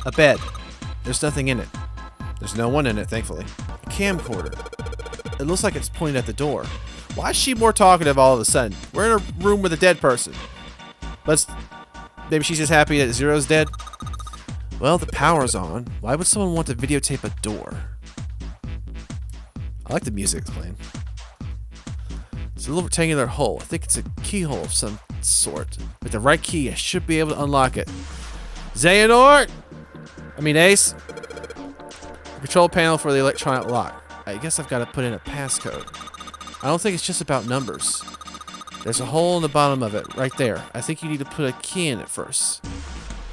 A bed. There's nothing in it. There's no one in it, thankfully. A camcorder. It looks like it's pointed at the door. Why is she more talkative all of a sudden? We're in a room with a dead person. Maybe she's just happy that Zero's dead. Well, the power's on. Why would someone want to videotape a door? I like the music it's playing. It's a little rectangular hole. I think it's a keyhole of some sort. With the right key, I should be able to unlock it. Xehanort! Ace. Control panel for the electronic lock. I guess I've got to put in a passcode. I don't think it's just about numbers. There's a hole in the bottom of it, right there. I think you need to put a key in it first.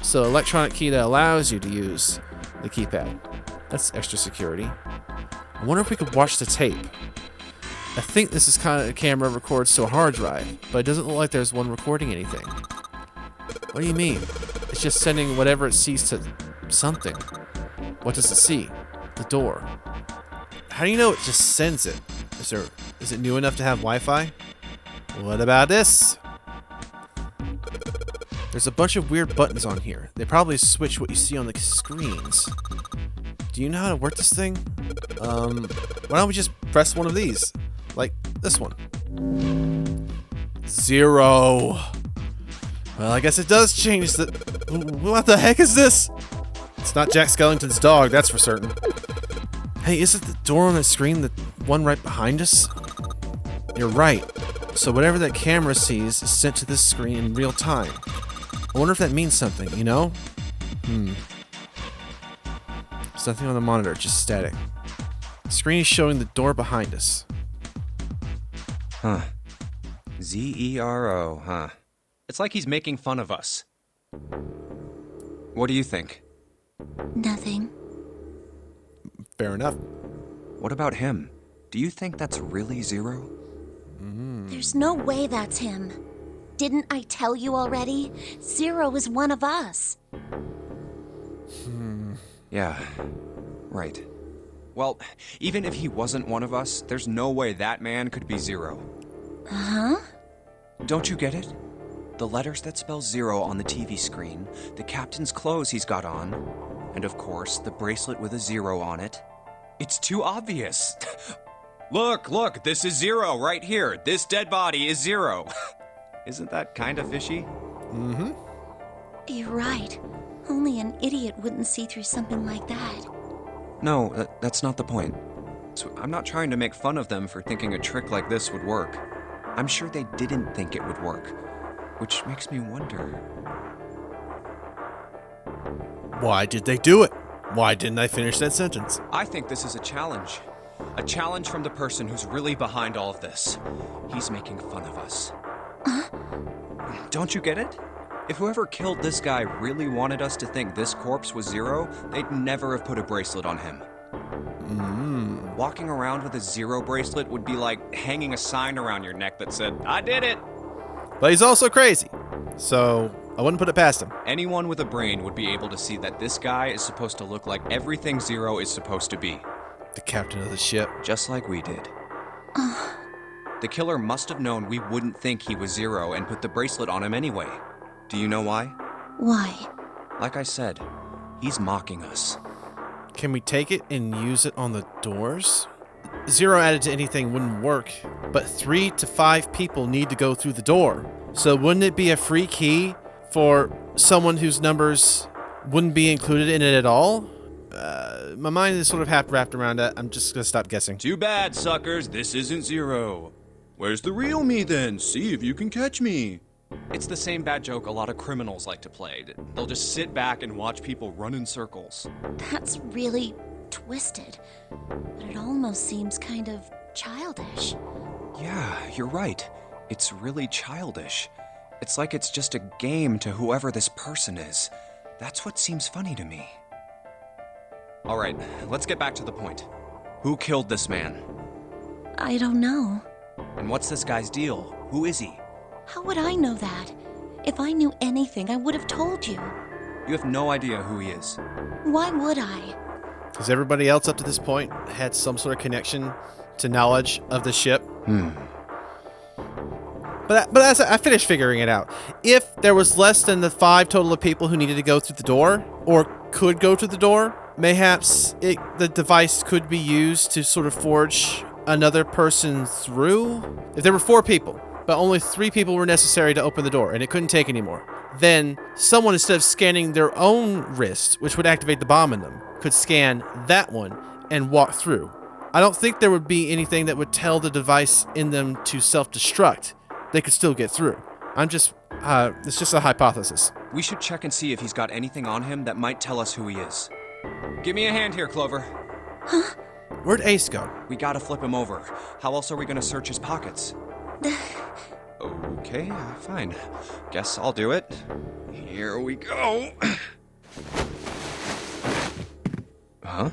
So, electronic key that allows you to use the keypad. That's extra security. I wonder if we could watch the tape. I think this is kind of a camera records to a hard drive, but it doesn't look like there's one recording anything. What do you mean? It's just sending whatever it sees to something. What does it see? The door. How do you know it just sends it? Is it new enough to have Wi-Fi? What about this? There's a bunch of weird buttons on here. They probably switch what you see on the screens. Do you know how to work this thing? Why don't we just press one of these? Like this one. 0. Well, I guess it does change the... What the heck is this? It's not Jack Skellington's dog, that's for certain. Hey, isn't the door on the screen the one right behind us? You're right. So whatever that camera sees is sent to this screen in real time. I wonder if that means something, you know? There's nothing on the monitor, just static. The screen is showing the door behind us. Huh. Zero, huh? It's like he's making fun of us. What do you think? Nothing. Fair enough. What about him? Do you think that's really Zero? There's no way that's him. Didn't I tell you already? Zero is one of us. Yeah, right. Well, even if he wasn't one of us, there's no way that man could be Zero. Huh? Don't you get it? The letters that spell Zero on the TV screen, the captain's clothes he's got on, and of course, the bracelet with a 0 on it. It's too obvious. Look, this is Zero right here. This dead body is Zero. Isn't that kind of fishy? You're right. Only an idiot wouldn't see through something like that. No, that's not the point. So I'm not trying to make fun of them for thinking a trick like this would work. I'm sure they didn't think it would work, which makes me wonder. Why did they do it? Why didn't I finish that sentence? I think this is a challenge. A challenge from the person who's really behind all of this. He's making fun of us. Don't you get it? If whoever killed this guy really wanted us to think this corpse was Zero, they'd never have put a bracelet on him. Walking around with a 0 bracelet would be like hanging a sign around your neck that said, "I did it!" But he's also crazy, so I wouldn't put it past him. Anyone with a brain would be able to see that this guy is supposed to look like everything Zero is supposed to be. The captain of the ship. Just like we did. The killer must have known we wouldn't think he was Zero and put the bracelet on him anyway. Do you know why? Why? Like I said, he's mocking us. Can we take it and use it on the doors? 0 added to anything wouldn't work, but 3 to 5 people need to go through the door. So wouldn't it be a free key for someone whose numbers wouldn't be included in it at all? My mind is sort of half wrapped around that. I'm just gonna stop guessing. Too bad, suckers. This isn't Zero. Where's the real me then? See if you can catch me. It's the same bad joke a lot of criminals like to play. They'll just sit back and watch people run in circles. That's really twisted. But it almost seems kind of childish. Yeah, you're right. It's really childish. It's like it's just a game to whoever this person is. That's what seems funny to me. All right, let's get back to the point. Who killed this man? I don't know. And what's this guy's deal? Who is he? How would I know that? If I knew anything, I would have told you. You have no idea who he is. Why would I? Has everybody else up to this point had some sort of connection to knowledge of the ship? But as I finished figuring it out, if there was less than the 5 total of people who needed to go through the door, or could go through the door, mayhaps the device could be used to sort of forge another person through. If there were 4 people but only 3 people were necessary to open the door, and it couldn't take anymore. Then, someone, instead of scanning their own wrist, which would activate the bomb in them, could scan that one and walk through. I don't think there would be anything that would tell the device in them to self-destruct. They could still get through. It's just a hypothesis. We should check and see if he's got anything on him that might tell us who he is. Give me a hand here, Clover. Huh? Where'd Ace go? We gotta flip him over. How else are we gonna search his pockets? Okay, fine. Guess I'll do it. Here we go. Huh?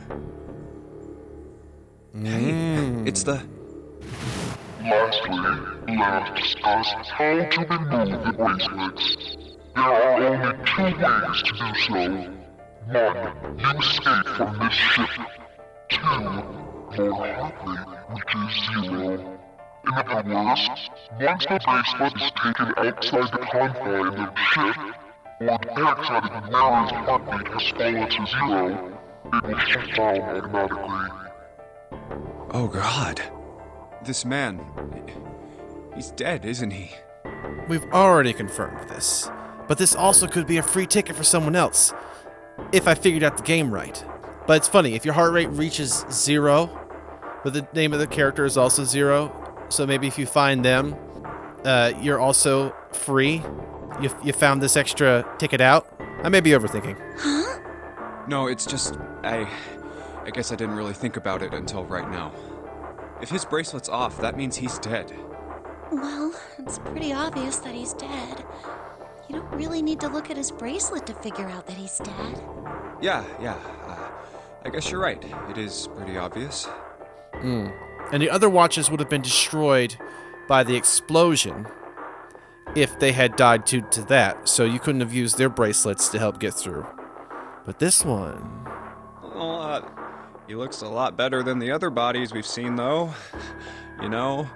Hey, it's the... Lastly, let us discuss how to remove the bracelets. There are only 2 ways to do so. 1. You escape from this ship. 2. More likely, which is 0. In other words, once the bracelet is taken outside the confines of the ship, or the backside of the wearer's heartbeat has fallen to 0, it will shut down automatically. Oh God. This man... he's dead, isn't he? We've already confirmed this, but this also could be a free ticket for someone else, if I figured out the game right. But it's funny, if your heart rate reaches 0, but the name of the character is also 0, so maybe if you find them, you're also free. You found this extra ticket out. I may be overthinking. Huh? No, it's just... I guess I didn't really think about it until right now. If his bracelet's off, that means he's dead. Well, it's pretty obvious that he's dead. You don't really need to look at his bracelet to figure out that he's dead. Yeah. I guess you're right. It is pretty obvious. And the other watches would have been destroyed by the explosion if they had died due to that, so you couldn't have used their bracelets to help get through. But this one... Well, he looks a lot better than the other bodies we've seen, though. You know?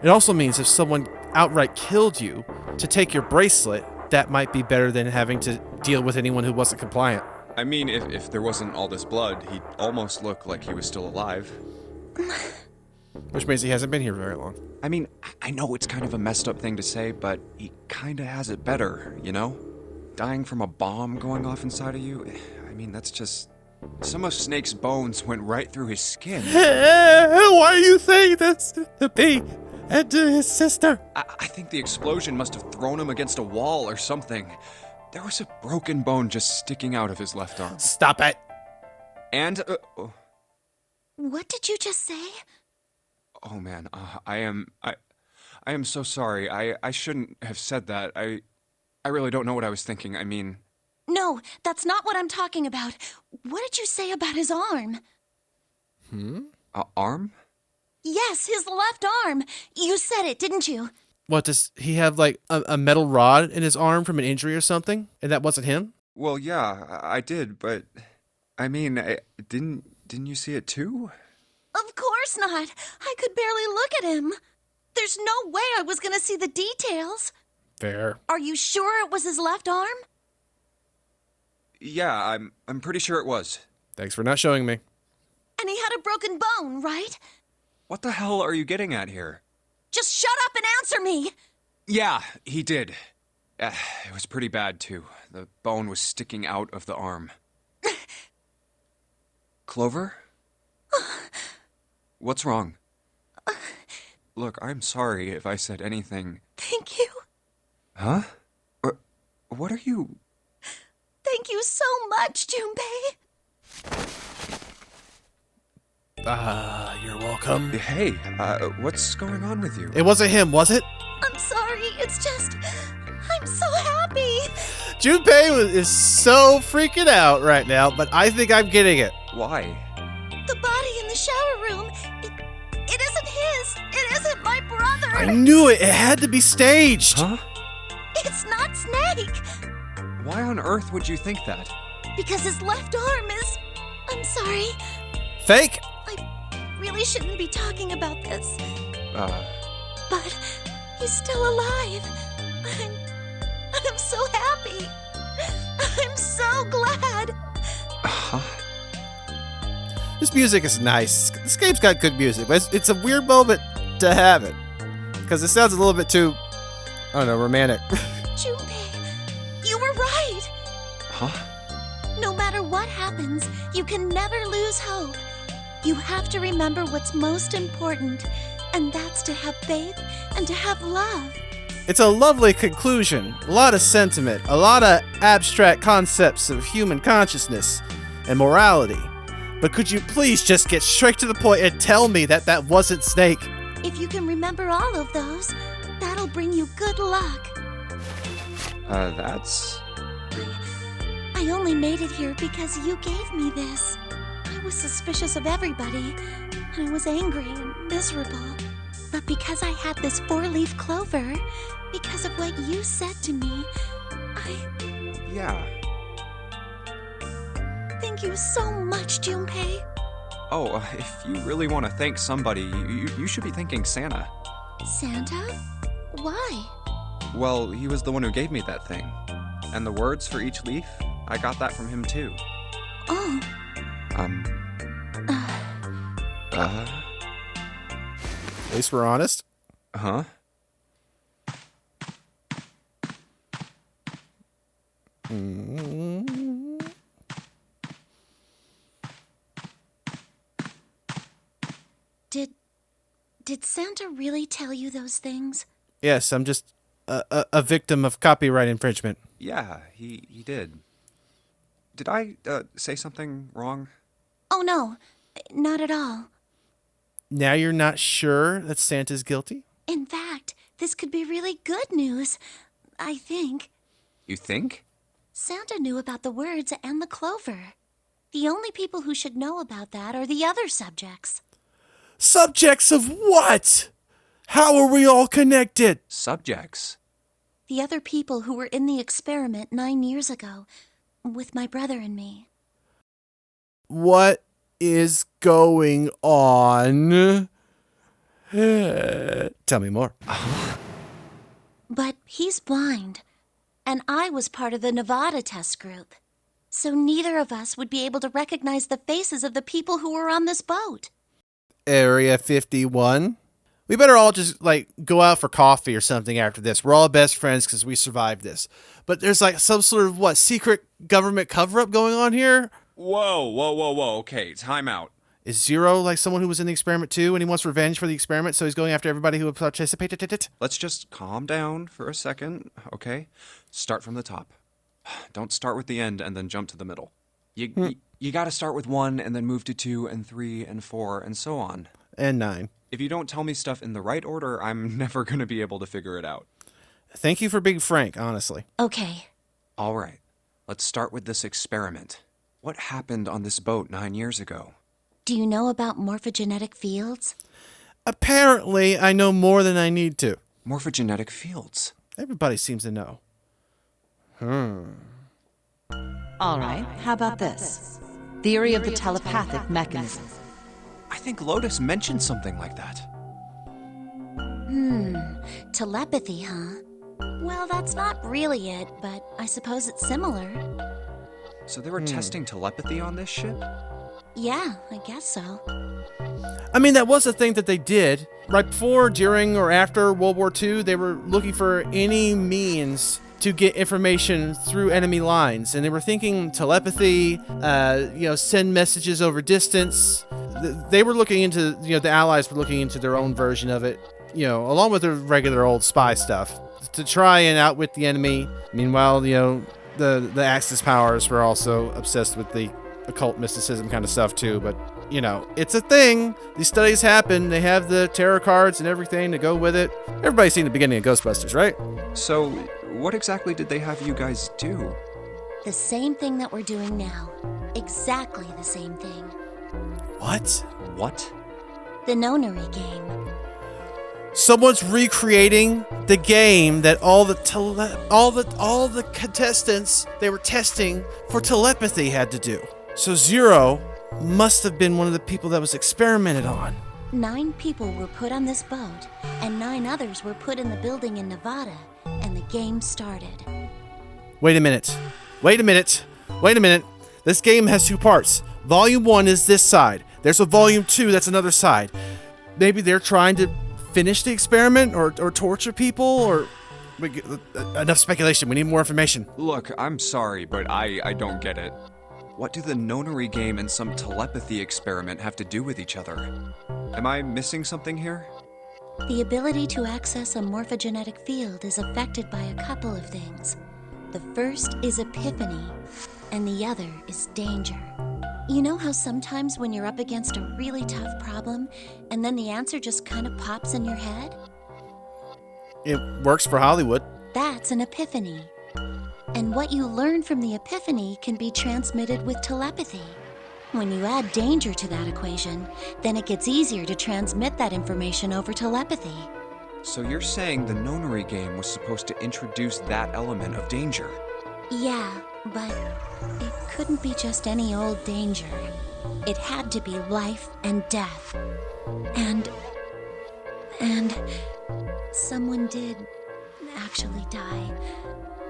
It also means if someone outright killed you to take your bracelet, that might be better than having to deal with anyone who wasn't compliant. I mean, if there wasn't all this blood, he'd almost look like he was still alive. Which means he hasn't been here very long. I mean, I know it's kind of a messed up thing to say, but he kinda has it better, you know? Dying from a bomb going off inside of you, I mean, that's just... Some of Snake's bones went right through his skin. Why are you saying this to me and to his sister? I think the explosion must have thrown him against a wall or something. There was a broken bone just sticking out of his left arm. Stop it! And, What did you just say? Oh man, I am so sorry. I shouldn't have said that. I really don't know what I was thinking. I mean... No, that's not what I'm talking about. What did you say about his arm? Arm? Yes, his left arm. You said it, didn't you? What, does he have, like, a metal rod in his arm from an injury or something? And that wasn't him? Well, yeah, I did, but... I mean, didn't you see it too? Of course not. I could barely look at him. There's no way I was gonna see the details. Fair. Are you sure it was his left arm? Yeah, I'm pretty sure it was. Thanks for not showing me. And he had a broken bone, right? What the hell are you getting at here? Just shut up and answer me! Yeah, he did. It was pretty bad, too. The bone was sticking out of the arm. Clover? What's wrong? Look, I'm sorry if I said anything. Thank you. Huh? What are you... Thank you so much, Junpei. You're welcome. Hey, what's going on with you? It wasn't him, was it? I'm sorry, it's just... I'm so happy. Junpei is so freaking out right now, but I think I'm getting it. Why? The body in the shower room, it isn't his. It isn't my brother. I knew it. It had to be staged. Huh? It's not Snake. Why on earth would you think that? Because his left arm is... I'm sorry. Fake? I really shouldn't be talking about this. But he's still alive. I'm so happy. I'm so glad. This music is nice. This game's got good music, but it's a weird moment to have it. Because it sounds a little bit too, I don't know, romantic. Junpei, you were right. Huh? No matter what happens, you can never lose hope. You have to remember what's most important, and that's to have faith and to have love. It's a lovely conclusion, a lot of sentiment, a lot of abstract concepts of human consciousness and morality. But could you please just get straight to the point and tell me that that wasn't Snake? If you can remember all of those, that'll bring you good luck. That's... I only made it here because you gave me this. I was suspicious of everybody, and I was angry and miserable. But because I had this 4-leaf clover, because of what you said to me, Yeah. Thank you so much, Junpei. Oh, if you really want to thank somebody, you should be thanking Santa. Santa? Why? Well, he was the one who gave me that thing. And the words for each leaf, I got that from him too. Oh. At least we're honest. Huh? Did Santa really tell you those things? Yes, I'm just a victim of copyright infringement. Yeah, he did. Did I say something wrong? Oh no, not at all. Now you're not sure that Santa's guilty? In fact, this could be really good news, I think. You think? Santa knew about the words and the clover. The only people who should know about that are the other subjects. Subjects of what? How are we all connected? Subjects? The other people who were in the experiment 9 years ago, with my brother and me. What is going on? Tell me more. But he's blind, and I was part of the Nevada test group. So neither of us would be able to recognize the faces of the people who were on this boat. Area 51. We better all just, go out for coffee or something after this. We're all best friends because we survived this. But there's, some sort of, secret government cover-up going on here? Whoa. Okay, time out. Is Zero, someone who was in the experiment too, and he wants revenge for the experiment, so he's going after everybody who participated in it? Let's just calm down for a second, okay? Start from the top. Don't start with the end and then jump to the middle. You gotta start with 1 and then move to 2 and 3 and 4 and so on. And 9. If you don't tell me stuff in the right order, I'm never gonna be able to figure it out. Thank you for being frank, honestly. Okay. All right. Let's start with this experiment. What happened on this boat 9 years ago? Do you know about morphogenetic fields? Apparently, I know more than I need to. Morphogenetic fields? Everybody seems to know. All right, how about this? Theory of the telepathic mechanism. I think Lotus mentioned something like that. Telepathy, huh? Well, that's not really it, but I suppose it's similar. So they were testing telepathy on this ship? Yeah, I guess so. I mean, that was a thing that they did. Right before, during, or after World War II, they were looking for any means to get information through enemy lines. And they were thinking telepathy, send messages over distance. They were looking into, the Allies were looking into their own version of it, along with the regular old spy stuff, to try and outwit the enemy. Meanwhile, the Axis powers were also obsessed with the occult mysticism kind of stuff too, but it's a thing. These studies happen. They have the tarot cards and everything to go with it. Everybody's seen the beginning of Ghostbusters, right? So, what exactly did they have you guys do? The same thing that we're doing now. Exactly the same thing. What? The Nonary game. Someone's recreating the game that all the contestants they were testing for telepathy had to do. So Zero must have been one of the people that was experimented on. 9 people were put on this boat, and 9 others were put in the building in Nevada, and the game started. Wait a minute. This game has 2 parts. Volume 1 is this side. There's a Volume 2 that's another side. Maybe they're trying to finish the experiment or torture people? Or enough speculation. We need more information. Look, I'm sorry, but I don't get it. What do the Nonary game and some telepathy experiment have to do with each other? Am I missing something here? The ability to access a morphogenetic field is affected by a couple of things. The first is epiphany, and the other is danger. You know how sometimes when you're up against a really tough problem, and then the answer just kind of pops in your head? It works for Hollywood. That's an epiphany. And what you learn from the epiphany can be transmitted with telepathy. When you add danger to that equation, then it gets easier to transmit that information over telepathy. So you're saying the Nonary game was supposed to introduce that element of danger? Yeah, but it couldn't be just any old danger. It had to be life and death. And someone did actually die.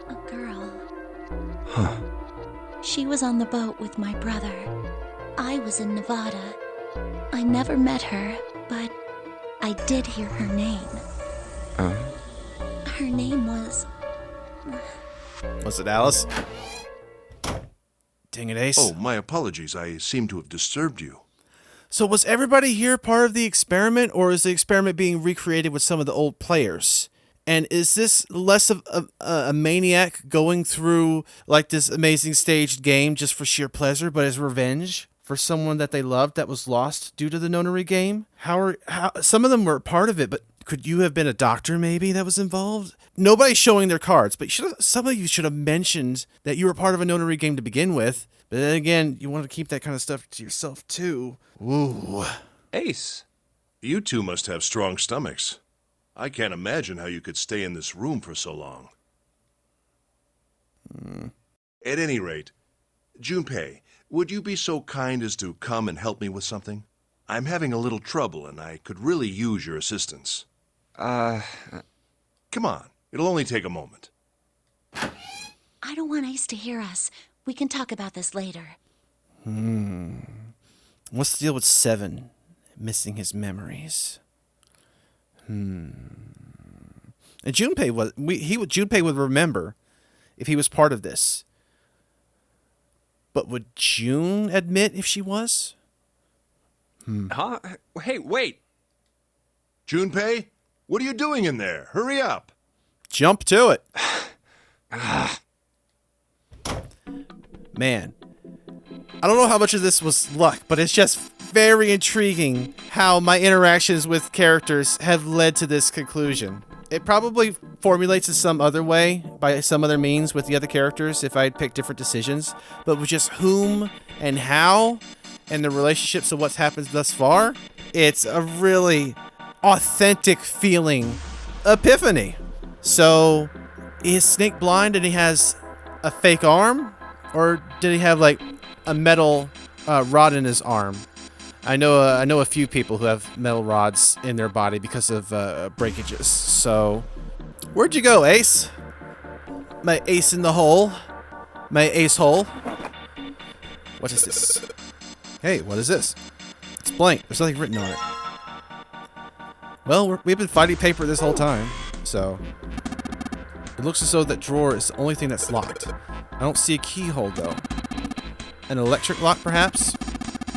A girl. Huh. She was on the boat with my brother. I was in Nevada. I never met her, but I did hear her name. Her name was... Was it Alice? Dang it, Ace. Oh, my apologies. I seem to have disturbed you. So was everybody here part of the experiment, or is the experiment being recreated with some of the old players? And is this less of a maniac going through like this amazing staged game just for sheer pleasure, but as revenge for someone that they loved that was lost due to the Nonary game? How some of them were part of it, but could you have been a doctor maybe that was involved? Nobody's showing their cards, but some of you should have mentioned that you were part of a Nonary game to begin with. But then again, you want to keep that kind of stuff to yourself too. Ooh. Ace. You two must have strong stomachs. I can't imagine how you could stay in this room for so long. At any rate, Junpei, would you be so kind as to come and help me with something? I'm having a little trouble, and I could really use your assistance. Come on. It'll only take a moment. I don't want Ace to hear us. We can talk about this later. What's the deal with Seven missing his memories? And Junpei Junpei would remember if he was part of this. But would June admit if she was? Huh? Hey, wait. Junpei, what are you doing in there? Hurry up. Jump to it. Man, I don't know how much of this was luck, but it's just very intriguing how my interactions with characters have led to this conclusion. It probably formulates in some other way, by some other means with the other characters if I'd picked different decisions, but with just whom and how and the relationships of what's happened thus far, it's a really authentic feeling epiphany. So, is Snake blind and he has a fake arm? Or did he have like a metal rod in his arm? I know a few people who have metal rods in their body because of breakages. So, where'd you go, Ace? My ace in the hole. My ace hole. What is this? Hey, what is this? It's blank. There's nothing written on it. Well, we've been fighting paper this whole time, so... It looks as though that drawer is the only thing that's locked. I don't see a keyhole, though. An electric lock, perhaps?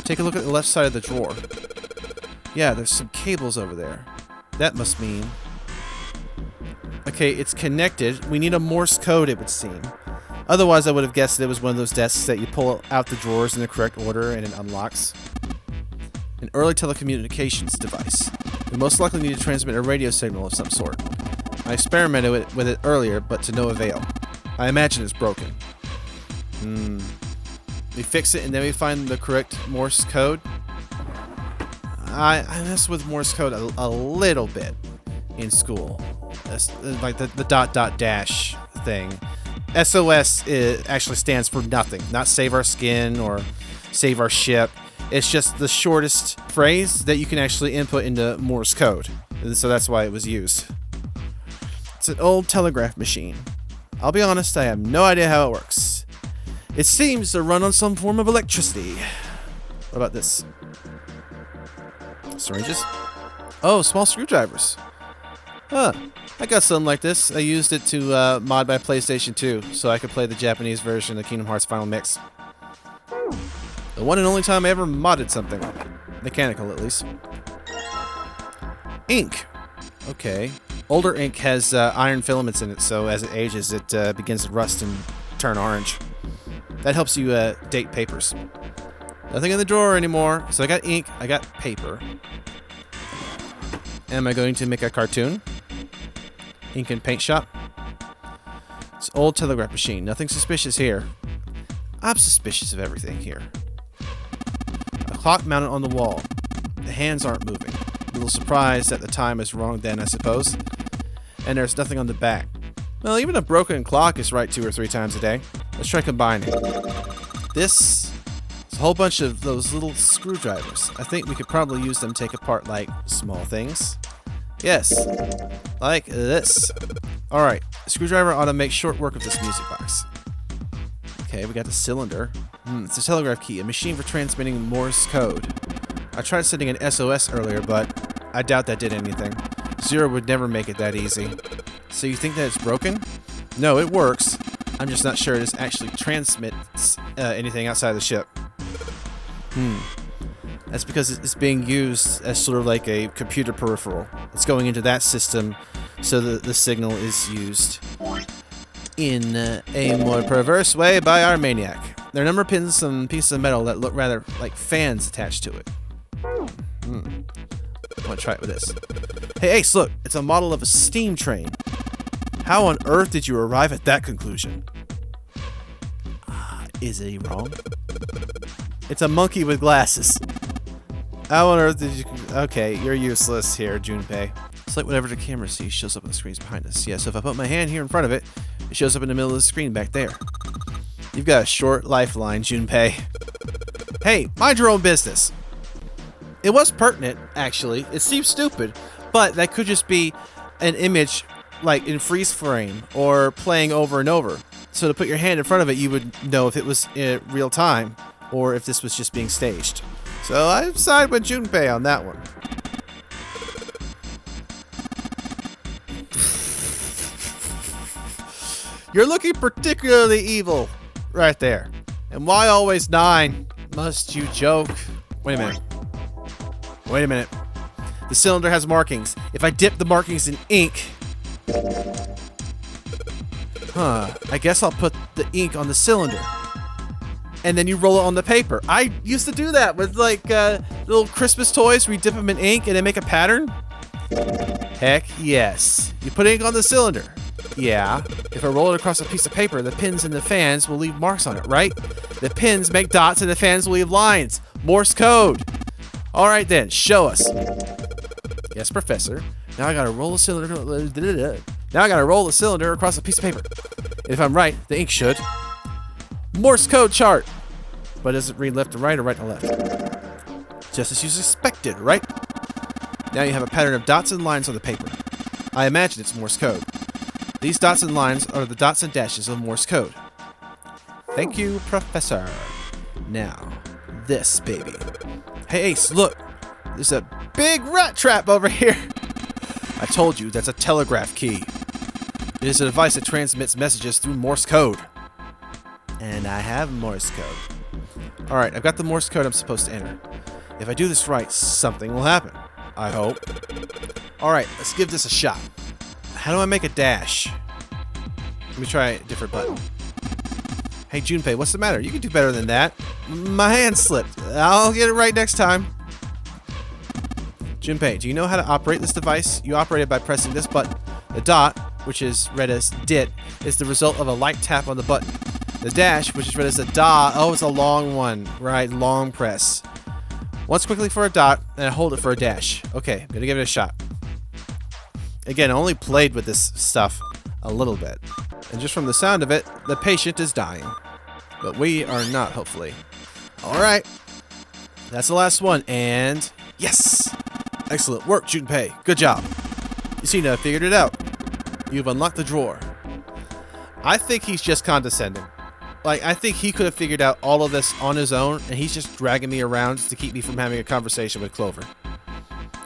Take a look at the left side of the drawer. Yeah, there's some cables over there. That must mean... Okay, it's connected. We need a Morse code, it would seem. Otherwise, I would have guessed that it was one of those desks that you pull out the drawers in the correct order and it unlocks. An early telecommunications device. We most likely need to transmit a radio signal of some sort. I experimented with it earlier, but to no avail. I imagine it's broken. We fix it and then we find the correct Morse code. I messed with Morse code a little bit in school. That's like the dot dash thing. SOS actually stands for nothing. Not save our skin or save our ship. It's just the shortest phrase that you can actually input into Morse code. So that's why it was used. It's an old telegraph machine. I'll be honest, I have no idea how it works. It seems to run on some form of electricity. What about this? Syringes? Oh, small screwdrivers. Huh. I got something like this. I used it to mod my PlayStation 2 so I could play the Japanese version of Kingdom Hearts Final Mix. The one and only time I ever modded something. Mechanical, at least. Ink. Okay. Older ink has iron filaments in it, so as it ages, it begins to rust and turn orange. That helps you date papers. Nothing in the drawer anymore, so I got ink, I got paper. Am I going to make a cartoon? Ink and paint shop. It's old telegraph machine. Nothing suspicious here. I'm suspicious of everything here. A clock mounted on the wall. The hands aren't moving. A little surprised that the time is wrong then, I suppose. And there's nothing on the back. Well, even a broken clock is right 2 or 3 times a day. Let's try combining. This is a whole bunch of those little screwdrivers. I think we could probably use them to take apart, like, small things. Yes, like this. Alright, a screwdriver ought to make short work of this music box. Okay, we got the cylinder. It's a telegraph key, a machine for transmitting Morse code. I tried sending an SOS earlier, but I doubt that did anything. Zero would never make it that easy. So you think that it's broken? No, it works. I'm just not sure it actually transmits anything outside of the ship. That's because it's being used as sort of like a computer peripheral. It's going into that system so that the signal is used in a more perverse way by our maniac. There are a number of pins and some pieces of metal that look rather like fans attached to it. I want to try it with this. Hey, Ace, look! It's a model of a steam train. How on earth did you arrive at that conclusion? Is he wrong? It's a monkey with glasses. How on earth did you... Okay, you're useless here, Junpei. It's like whatever the camera sees shows up on the screens behind us. Yeah, so if I put my hand here in front of it, it shows up in the middle of the screen back there. You've got a short lifeline, Junpei. Hey, mind your own business. It was pertinent, actually. It seems stupid, but that could just be an image, like, in freeze frame, or playing over and over. So to put your hand in front of it, you would know if it was in real time, or if this was just being staged. So I side with Junpei on that one. You're looking particularly evil right there. And why always 9? Must you joke? Wait a minute. Wait a minute. The cylinder has markings. If I dip the markings in ink... I guess I'll put the ink on the cylinder. And then you roll it on the paper. I used to do that with, like, little Christmas toys where you dip them in ink and they make a pattern. Heck yes. You put ink on the cylinder. Yeah. If I roll it across a piece of paper, the pins and the fans will leave marks on it, right? The pins make dots and the fans will leave lines. Morse code. Alright then, show us. Yes, Professor. Now I gotta roll the cylinder. Now I gotta roll the cylinder across a piece of paper. If I'm right, the ink should. Morse code chart. But does it read left to right or right to left? Just as you suspected, right? Now you have a pattern of dots and lines on the paper. I imagine it's Morse code. These dots and lines are the dots and dashes of Morse code. Thank you, Professor. Now, this baby. Hey, Ace, look. There's a big rat trap over here. I told you, that's a telegraph key. It is a device that transmits messages through Morse code. And I have Morse code. Alright, I've got the Morse code I'm supposed to enter. If I do this right, something will happen. I hope. Alright, let's give this a shot. How do I make a dash? Let me try a different button. Hey, Junpei, what's the matter? You can do better than that. My hand slipped. I'll get it right next time. Junpei, do you know how to operate this device? You operate it by pressing this button. The dot, which is read as DIT, is the result of a light tap on the button. The dash, which is read as a DA, oh, it's a long one. Right, long press. Once quickly for a dot, and I hold it for a dash. Okay, I'm gonna give it a shot. Again, I only played with this stuff a little bit. And just from the sound of it, the patient is dying. But we are not, hopefully. Alright. That's the last one, and... yes! Excellent work, Junpei. Good job. You seem to have figured it out. You've unlocked the drawer. I think he's just condescending. Like, I think he could have figured out all of this on his own, and he's just dragging me around to keep me from having a conversation with Clover.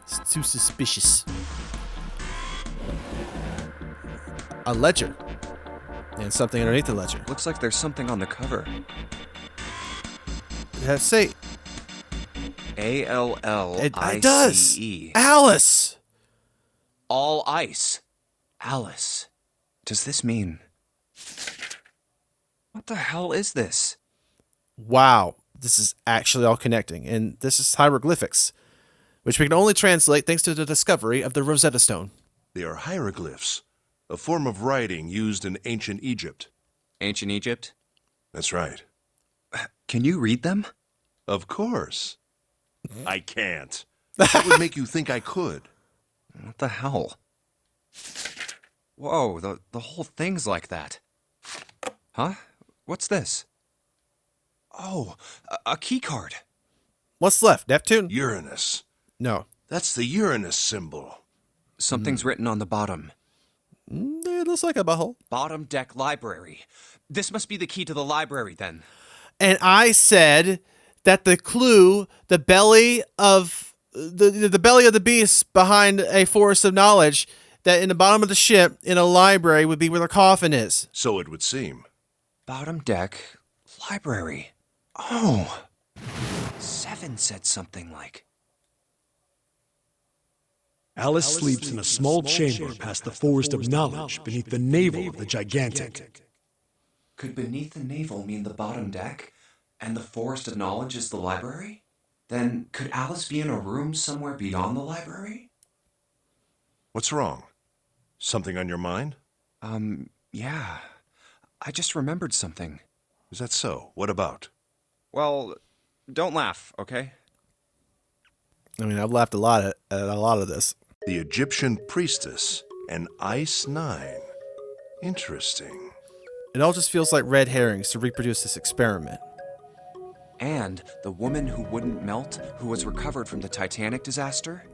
It's Too suspicious. A ledger. And something underneath the ledger. Looks like there's something on the cover. Let's say A-L-L-I-C-E. it does. Alice. All ice. Alice. Does this mean... What the hell is this? Wow. This is actually all connecting. And this is hieroglyphics, which we can only translate thanks to the discovery of the Rosetta Stone. They are hieroglyphs, a form of writing used in ancient Egypt. Ancient Egypt? That's right. Can you read them? Of course. I can't. That would make you think I could. What the hell? Whoa, the whole thing's like that. Huh? What's this? Oh, a key card. What's left? Neptune? Uranus. No. That's the Uranus symbol. Something's written on the bottom. It looks like a butthole. Bottom deck library. This must be the key to the library, then. And I said that the clue, the belly of the belly of the beast behind a forest of knowledge, that in the bottom of the ship in a library would be where the coffin is. So it would seem. Bottom deck library. Oh. 7 said something like... Alice sleeps in a small chamber past the forest of knowledge beneath the navel of the gigantic. Could beneath the navel mean the bottom deck, and the forest of knowledge is the library? Then could Alice be in a room somewhere beyond the library? What's wrong? Something on your mind? Yeah. I just remembered something. Is that so? What about? Well, don't laugh, okay? I mean, I've laughed a lot at a lot of this. The Egyptian priestess and Ice 9. Interesting. It all just feels like red herrings to reproduce this experiment. And the woman who wouldn't melt, who was recovered from the Titanic disaster?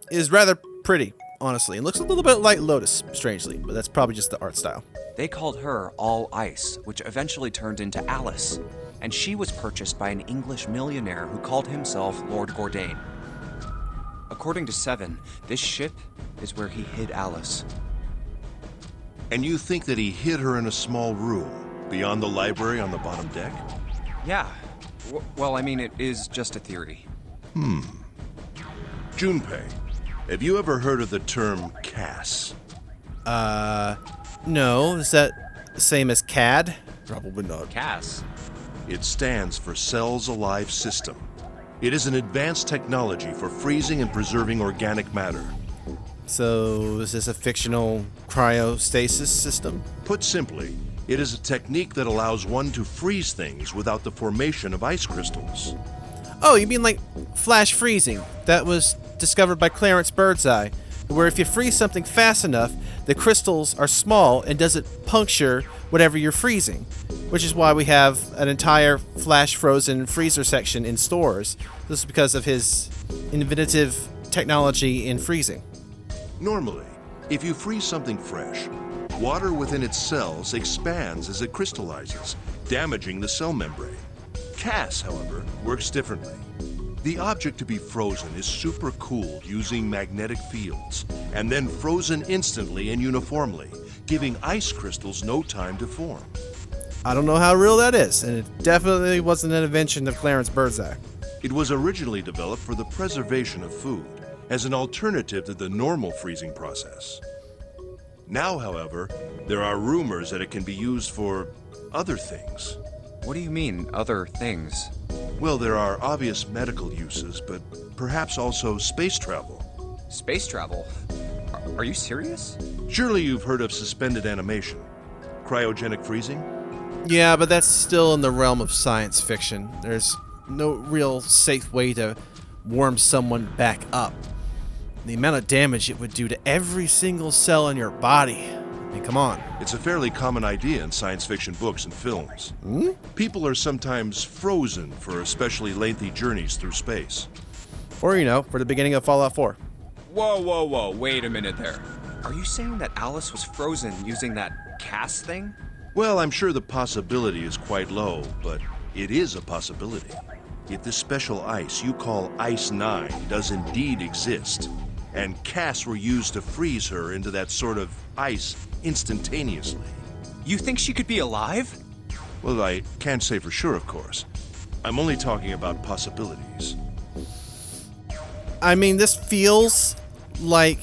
Is rather pretty, honestly. It looks a little bit like Lotus, strangely, but that's probably just the art style. They called her All Ice, which eventually turned into Alice. And she was purchased by an English millionaire who called himself Lord Gordain. According to 7, this ship is where he hid Alice. And you think that he hid her in a small room, beyond the library on the bottom deck? Yeah. Well, I mean, it is just a theory. Junpei, have you ever heard of the term CAS? No. Is that the same as CAD? Probably not. CAS? It stands for Cells Alive System. It is an advanced technology for freezing and preserving organic matter. So, is this a fictional cryostasis system? Put simply, it is a technique that allows one to freeze things without the formation of ice crystals. Oh, you mean like flash freezing? That was discovered by Clarence Birdseye, where if you freeze something fast enough, the crystals are small and doesn't puncture whatever you're freezing, which is why we have an entire flash frozen freezer section in stores. This is because of his inventive technology in freezing. Normally, if you freeze something fresh, water within its cells expands as it crystallizes, damaging the cell membrane. CAS, however, works differently. The object to be frozen is supercooled using magnetic fields, and then frozen instantly and uniformly, giving ice crystals no time to form. I don't know how real that is, and it definitely wasn't an invention of Clarence Birdseye. It was originally developed for the preservation of food, as an alternative to the normal freezing process. Now, however, there are rumors that it can be used for other things. What do you mean, other things? Well, there are obvious medical uses, but perhaps also space travel. Space travel? Are you serious? Surely you've heard of suspended animation. Cryogenic freezing? Yeah, but that's still in the realm of science fiction. There's no real safe way to warm someone back up. The amount of damage it would do to every single cell in your body. I mean, come on. It's a fairly common idea in science fiction books and films. People are sometimes frozen for especially lengthy journeys through space. Or, for the beginning of Fallout 4. Whoa, wait a minute there. Are you saying that Alice was frozen using that CAS thing? Well, I'm sure the possibility is quite low, but it is a possibility. If this special ice you call Ice 9 does indeed exist, and casts were used to freeze her into that sort of ice instantaneously. You think she could be alive? Well, I can't say for sure, of course. I'm only talking about possibilities. I mean, this feels like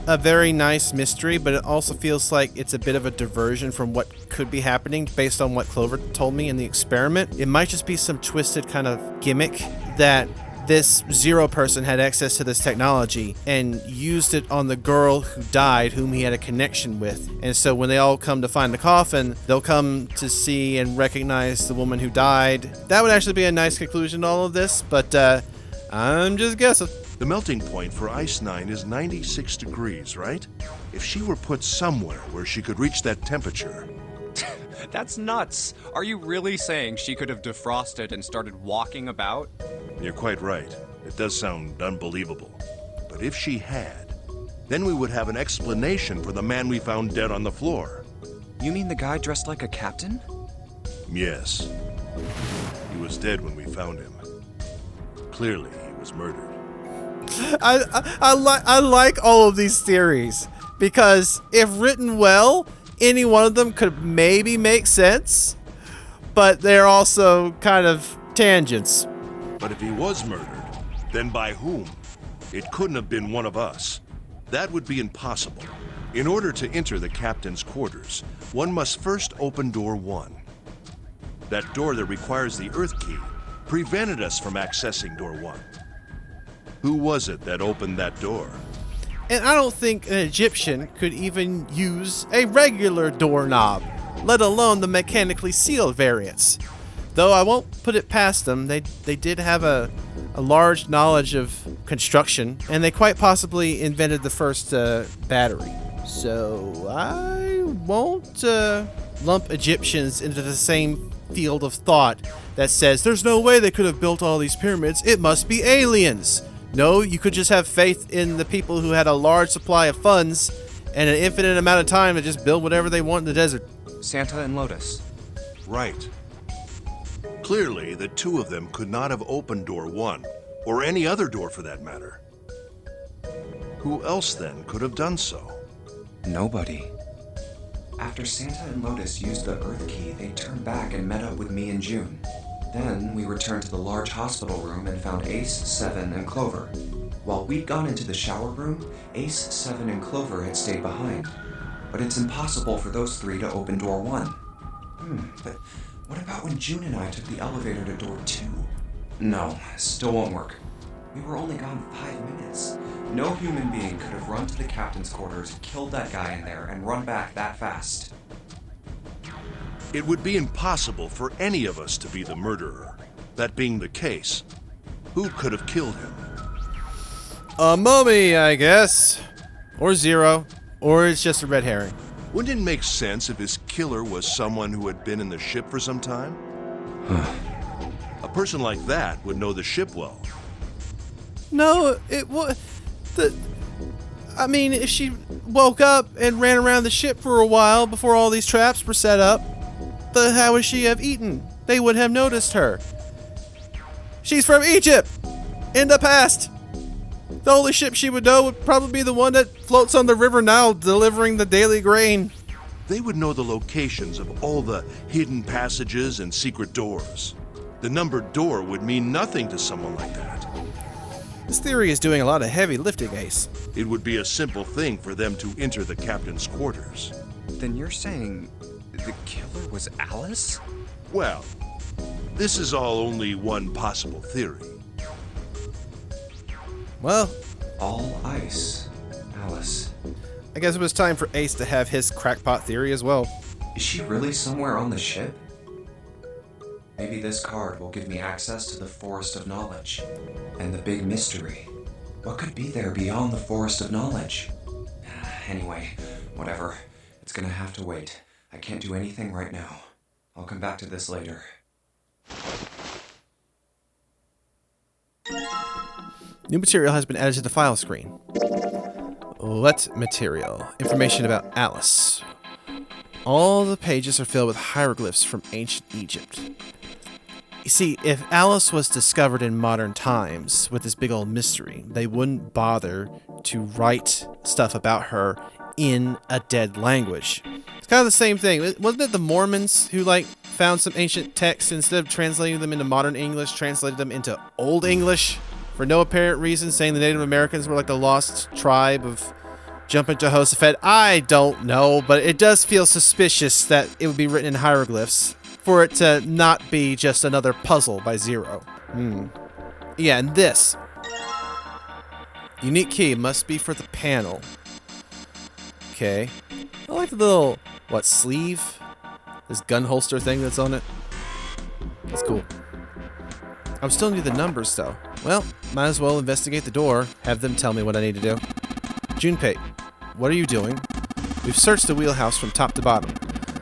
a very nice mystery, but it also feels like it's a bit of a diversion from what could be happening based on what Clover told me in the experiment. It might just be some twisted kind of gimmick that this Zero person had access to this technology and used it on the girl who died, whom he had a connection with. And so when they all come to find the coffin, they'll come to see and recognize the woman who died. That would actually be a nice conclusion to all of this, but I'm just guessing. The melting point for Ice 9 is 96 degrees, right? If she were put somewhere where she could reach that temperature... That's nuts. Are you really saying she could have defrosted and started walking about? You're quite right. It does sound unbelievable. But if she had, then we would have an explanation for the man we found dead on the floor. You mean the guy dressed like a captain? Yes. He was dead when we found him. Clearly, he was murdered. I like all of these theories because if written well, any one of them could maybe make sense, but they're also kind of tangents. But if he was murdered, then by whom? It couldn't have been one of us. That would be impossible. In order to enter the captain's quarters, one must first open door 1. That door that requires the Earth key prevented us from accessing door 1. Who was it that opened that door? And I don't think an Egyptian could even use a regular doorknob, let alone the mechanically sealed variants. Though I won't put it past them, they did have a large knowledge of construction, and they quite possibly invented the first battery. So I won't lump Egyptians into the same field of thought that says there's no way they could have built all these pyramids, it must be aliens. No, you could just have faith in the people who had a large supply of funds and an infinite amount of time to just build whatever they want in the desert. Santa and Lotus. Right. Clearly, the two of them could not have opened door 1, or any other door for that matter. Who else then could have done so? Nobody. After Santa and Lotus used the Earth key, they turned back and met up with me and June. Then we returned to the large hospital room and found Ace, Seven, and Clover. While we'd gone into the shower room, Ace, Seven, and Clover had stayed behind. But it's impossible for those 3 to open door 1. But what about when June and I took the elevator to door 2? No, still won't work. We were only gone 5 minutes. No human being could have run to the captain's quarters, killed that guy in there, and run back that fast. It would be impossible for any of us to be the murderer. That being the case, who could have killed him? A mummy, I guess. Or Zero. Or it's just a red herring. Wouldn't it make sense if his killer was someone who had been in the ship for some time? A person like that would know the ship well. No, it was... I mean, if she woke up and ran around the ship for a while before all these traps were set up, how would she have eaten? They would have noticed her. She's from Egypt! In the past! The only ship she would know would probably be the one that floats on the River Nile delivering the daily grain. They would know the locations of all the hidden passages and secret doors. The numbered door would mean nothing to someone like that. This theory is doing a lot of heavy lifting, Ace. It would be a simple thing for them to enter the captain's quarters. Then you're saying the killer was Alice? Well, this is all only one possible theory. Well, all ice, Alice. I guess it was time for Ace to have his crackpot theory as well. Is she really somewhere on the ship? Maybe this card will give me access to the Forest of Knowledge. And the big mystery. What could be there beyond the Forest of Knowledge? Anyway, whatever. It's gonna have to wait. I can't do anything right now. I'll come back to this later. New material has been added to the file screen. What material? Information about Alice. All the pages are filled with hieroglyphs from ancient Egypt. You see, if Alice was discovered in modern times with this big old mystery, they wouldn't bother to write stuff about her in a dead language. It's kind of the same thing. Wasn't it the Mormons who, like, found some ancient texts, instead of translating them into modern English, translated them into Old English for no apparent reason, saying the Native Americans were like the lost tribe of jumping Jehoshaphat? I don't know, but it does feel suspicious that it would be written in hieroglyphs for it to not be just another puzzle by Zero. Yeah, and this unique key must be for the panel. Okay. I like the little, sleeve? This gun holster thing that's on it. That's cool. I'm still new to the numbers, though. Well, might as well investigate the door, have them tell me what I need to do. Junpei, what are you doing? We've searched the wheelhouse from top to bottom.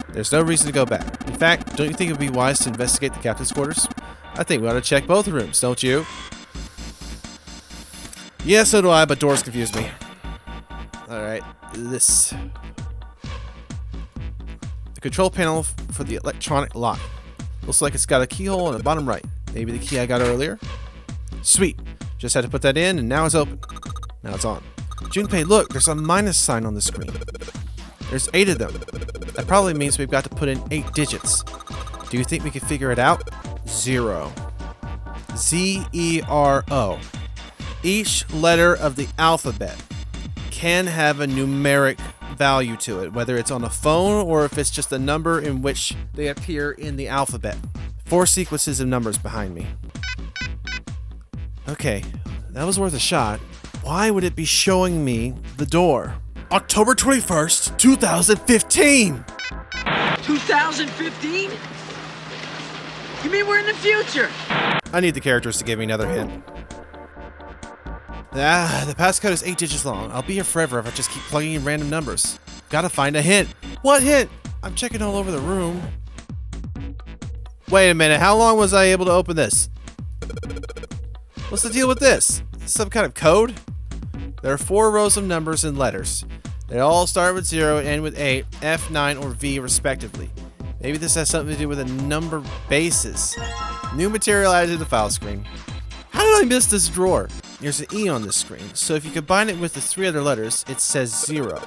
There's no reason to go back. In fact, don't you think it would be wise to investigate the captain's quarters? I think we ought to check both rooms, don't you? Yeah, so do I, but doors confuse me. Alright, this. The control panel for the electronic lock. Looks like it's got a keyhole on the bottom right. Maybe the key I got earlier? Sweet. Just had to put that in, and now it's open. Now it's on. Junpei, look, there's a minus sign on the screen. There's 8 of them. That probably means we've got to put in 8 digits. Do you think we can figure it out? 0. Z-E-R-O. Each letter of the alphabet can have a numeric value to it, whether it's on a phone or if it's just a number in which they appear in the alphabet. 4 sequences of numbers behind me. Okay, that was worth a shot. Why would it be showing me the door? October 21st, 2015! 2015? You mean we're in the future? I need the characters to give me another hint. The passcode is 8 digits long. I'll be here forever if I just keep plugging in random numbers. Gotta find a hint. What hint? I'm checking all over the room. Wait a minute, how long was I able to open this? What's the deal with this? Some kind of code? There are 4 rows of numbers and letters. They all start with 0 and end with 8, F, 9, or V respectively. Maybe this has something to do with a number basis. New material added to the file screen. How did I miss this drawer? There's an E on this screen, so if you combine it with the 3 other letters, it says 0.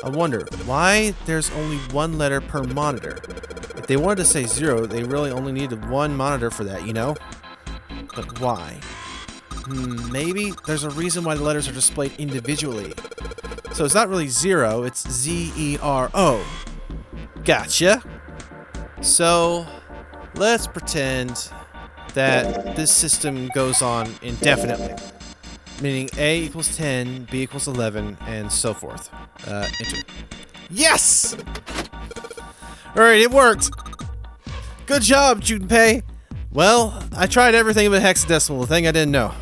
I wonder why there's only 1 letter per monitor. If they wanted to say 0, they really only needed 1 monitor for that, you know? But why? Maybe there's a reason why the letters are displayed individually. So it's not really 0, it's Z-E-R-O. Gotcha. So, let's pretend that this system goes on indefinitely. Meaning A equals 10, B equals 11, and so forth. Enter. Yes! Alright, it worked! Good job, Junpei! Well, I tried everything but hexadecimal, the thing I didn't know.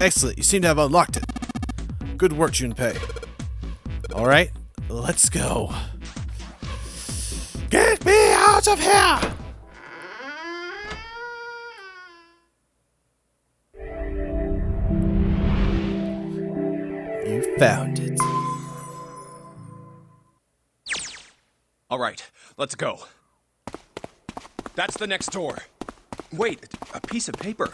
Excellent, you seem to have unlocked it. Good work, Junpei. Alright, let's go. Get me out of here! You found it. All right, let's go. That's the next door. Wait, a piece of paper.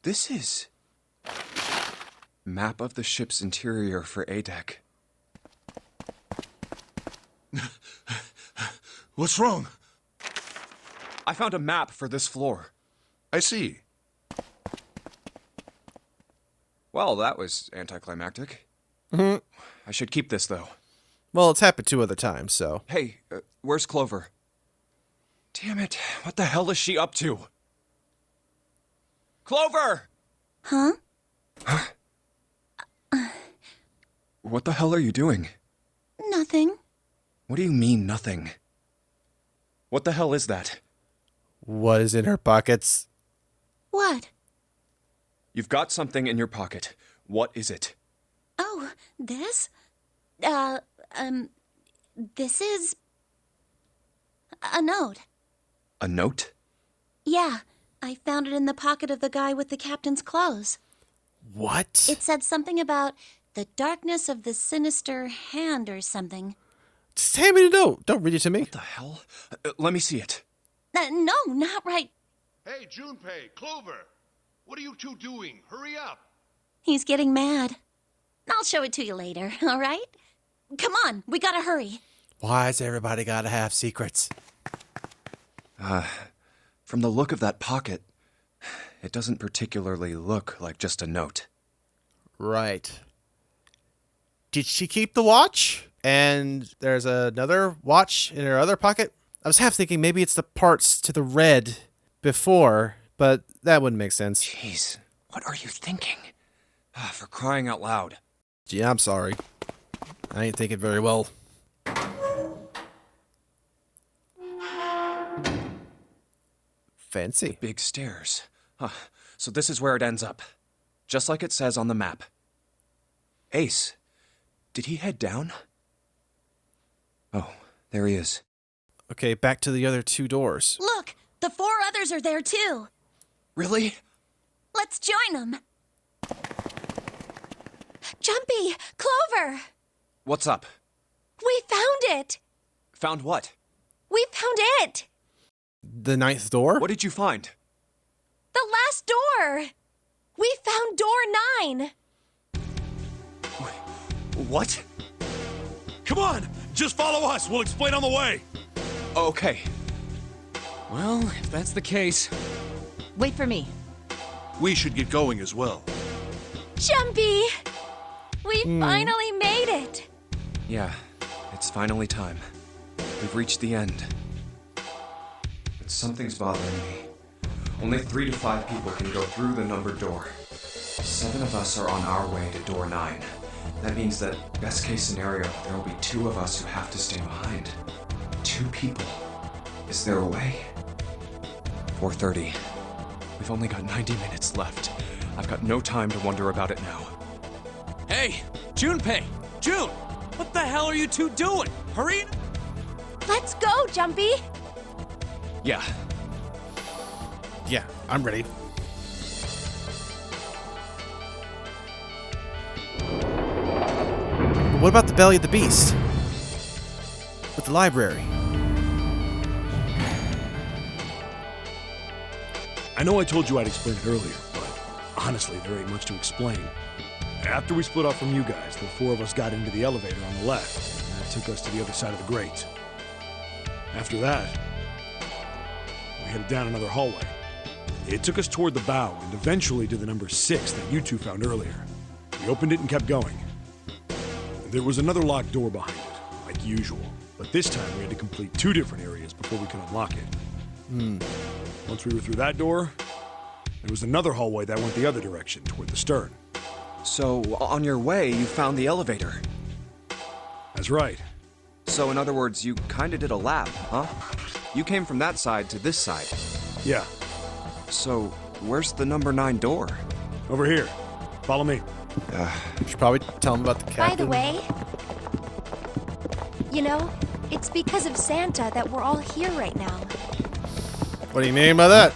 This is... Map of the ship's interior for A-Deck. What's wrong? I found a map for this floor. I see. Well, that was anticlimactic. I should keep this, though. Well, it's happened 2 other times, so... Hey, where's Clover? Damn it, what the hell is she up to? Clover! Huh? What the hell are you doing? Nothing. What do you mean, nothing? What the hell is that? What is in her pockets? What? You've got something in your pocket. What is it? Oh, this? This is... a note. A note? Yeah, I found it in the pocket of the guy with the captain's clothes. What? It said something about the darkness of the sinister hand or something. Just hand me the note. Don't read it to me. What the hell? Let me see it. No, not right. Hey, Junpei, Clover! What are you two doing? Hurry up! He's getting mad. I'll show it to you later, all right? Come on, we gotta hurry. Why's everybody gotta have secrets? From the look of that pocket, it doesn't particularly look like just a note. Right. Did she keep the watch? And there's another watch in her other pocket? I was half thinking maybe it's the parts to the red before, but that wouldn't make sense. Jeez, what are you thinking? For crying out loud. Gee, I'm sorry. I ain't thinking very well. Fancy. Big stairs. So this is where it ends up. Just like it says on the map. Ace, did he head down? Oh, there he is. Okay, back to the other two doors. Look, the 4 others are there too. Really? Let's join them. Jumpy, Clover, What's up? we found it. Found what? We found it. The 9th door? What did you find? The last door. We found door 9. What? Come on! Just follow us! We'll explain on the way! Okay. Well, if that's the case... Wait for me. We should get going as well. Jumpy, we finally made it. Yeah, it's finally time. We've reached the end. But something's bothering me. Only 3 to 5 people can go through the numbered door. 7 of us are on our way to door 9. That means that, best case scenario, there will be 2 of us who have to stay behind. 2 people. Is there a way? 4:30. We've only got 90 minutes left. I've got no time to wonder about it now. Hey, Junpei! June! What the hell are you two doing? Hurry! Let's go, Jumpy. Yeah. Yeah, I'm ready. What about the belly of the beast? With the library? I know I told you I'd explain it earlier, but honestly, there ain't much to explain. After we split off from you guys, the 4 of us got into the elevator on the left, and that took us to the other side of the grate. After that, we headed down another hallway. It took us toward the bow and eventually to the number 6 that you two found earlier. We opened it and kept going. There was another locked door behind it, like usual, but this time we had to complete 2 different areas before we could unlock it. Once we were through that door, there was another hallway that went the other direction, toward the stern. So, on your way, you found the elevator. That's right. So, in other words, you kinda did a lap, huh? You came from that side to this side. Yeah, So, where's the number 9 door? over here. Follow me. You should probably tell him about the captain. By the way, you know, it's because of Santa that we're all here right now. What do you mean by that?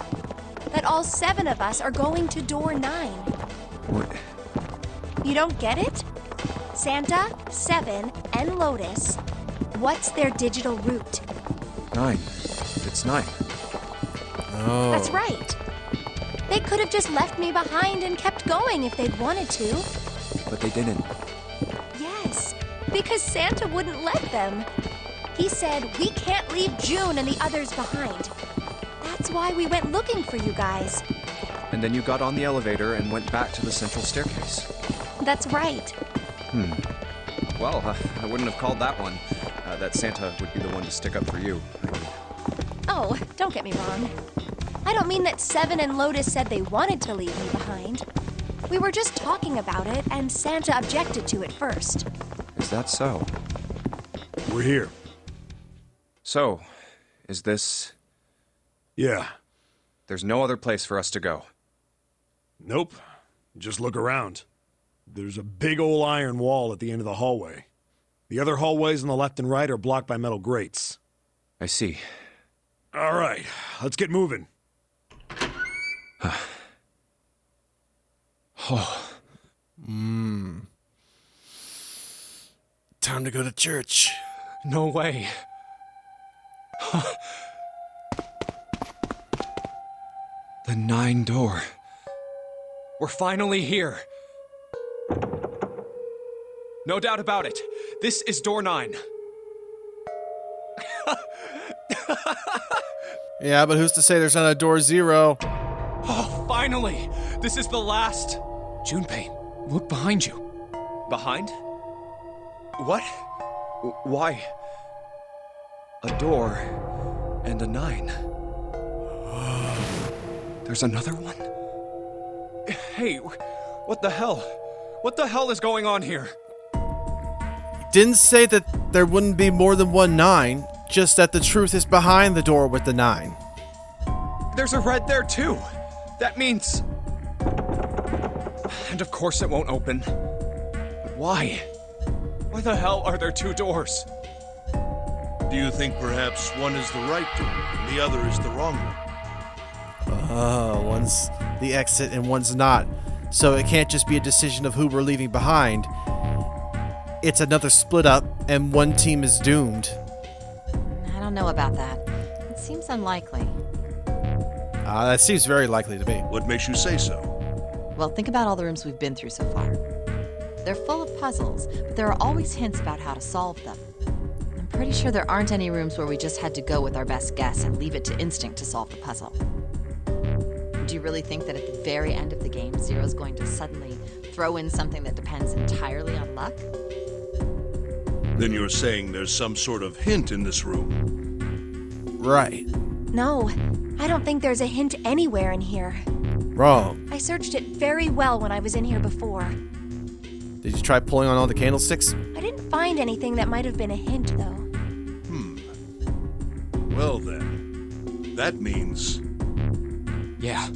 That all 7 of us are going to door 9. What? You don't get it? Santa, 7, and Lotus. What's their digital route? 9. It's 9. Oh. That's right. They could have just left me behind and kept going if they'd wanted to. But they didn't. Yes, because Santa wouldn't let them. He said, we can't leave June and the others behind. That's why we went looking for you guys. And then you got on the elevator and went back to the central staircase. That's right. Well, I wouldn't have called that one. That Santa would be the one to stick up for you. Oh, don't get me wrong. I don't mean that 7 and Lotus said they wanted to leave me behind. We were just talking about it, and Santa objected to it first. Is that so? We're here. So, is this... Yeah. There's no other place for us to go. Nope. Just look around. There's a big old iron wall at the end of the hallway. The other hallways on the left and right are blocked by metal grates. I see. All right, let's get moving. Time to go to church. No way. The 9 door. We're finally here. No doubt about it. This is door 9. Yeah, but who's to say there's not a door 0? Oh, finally! This is the last. Junpei, look behind you. Behind? What? Why? A door and a 9. There's another one? Hey, what the hell? What the hell is going on here? Didn't say that there wouldn't be more than one 9, just that the truth is behind the door with the 9. There's a red there too. That means... And of course it won't open. Why? Why the hell are there 2 doors? Do you think perhaps one is the right door and the other is the wrong one? One's the exit and one's not. So it can't just be a decision of who we're leaving behind. It's another split up and one team is doomed. I don't know about that. It seems unlikely. That seems very likely to me. What makes you say so? Well, think about all the rooms we've been through so far. They're full of puzzles, but there are always hints about how to solve them. I'm pretty sure there aren't any rooms where we just had to go with our best guess and leave it to instinct to solve the puzzle. Do you really think that at the very end of the game, Zero's going to suddenly throw in something that depends entirely on luck? Then you're saying there's some sort of hint in this room. Right. No, I don't think there's a hint anywhere in here. Wrong. I searched it very well when I was in here before. Did you try pulling on all the candlesticks? I didn't find anything that might have been a hint, though. Well then, that means... Yeah,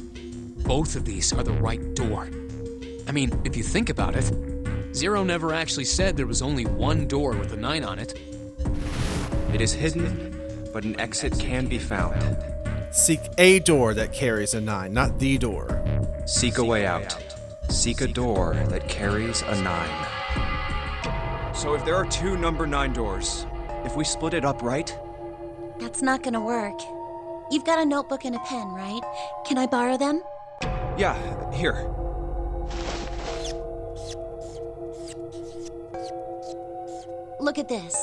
both of these are the right door. I mean, if you think about it, Zero never actually said there was only one door with a 9 on it. It is hidden, but an exit can be found. Seek a door that carries a 9, not the door. Seek a way out. Seek a door that carries a 9. So if there are 2 number 9 doors, if we split it up right? That's not gonna work. You've got a notebook and a pen, right? Can I borrow them? Yeah, here. Look at this.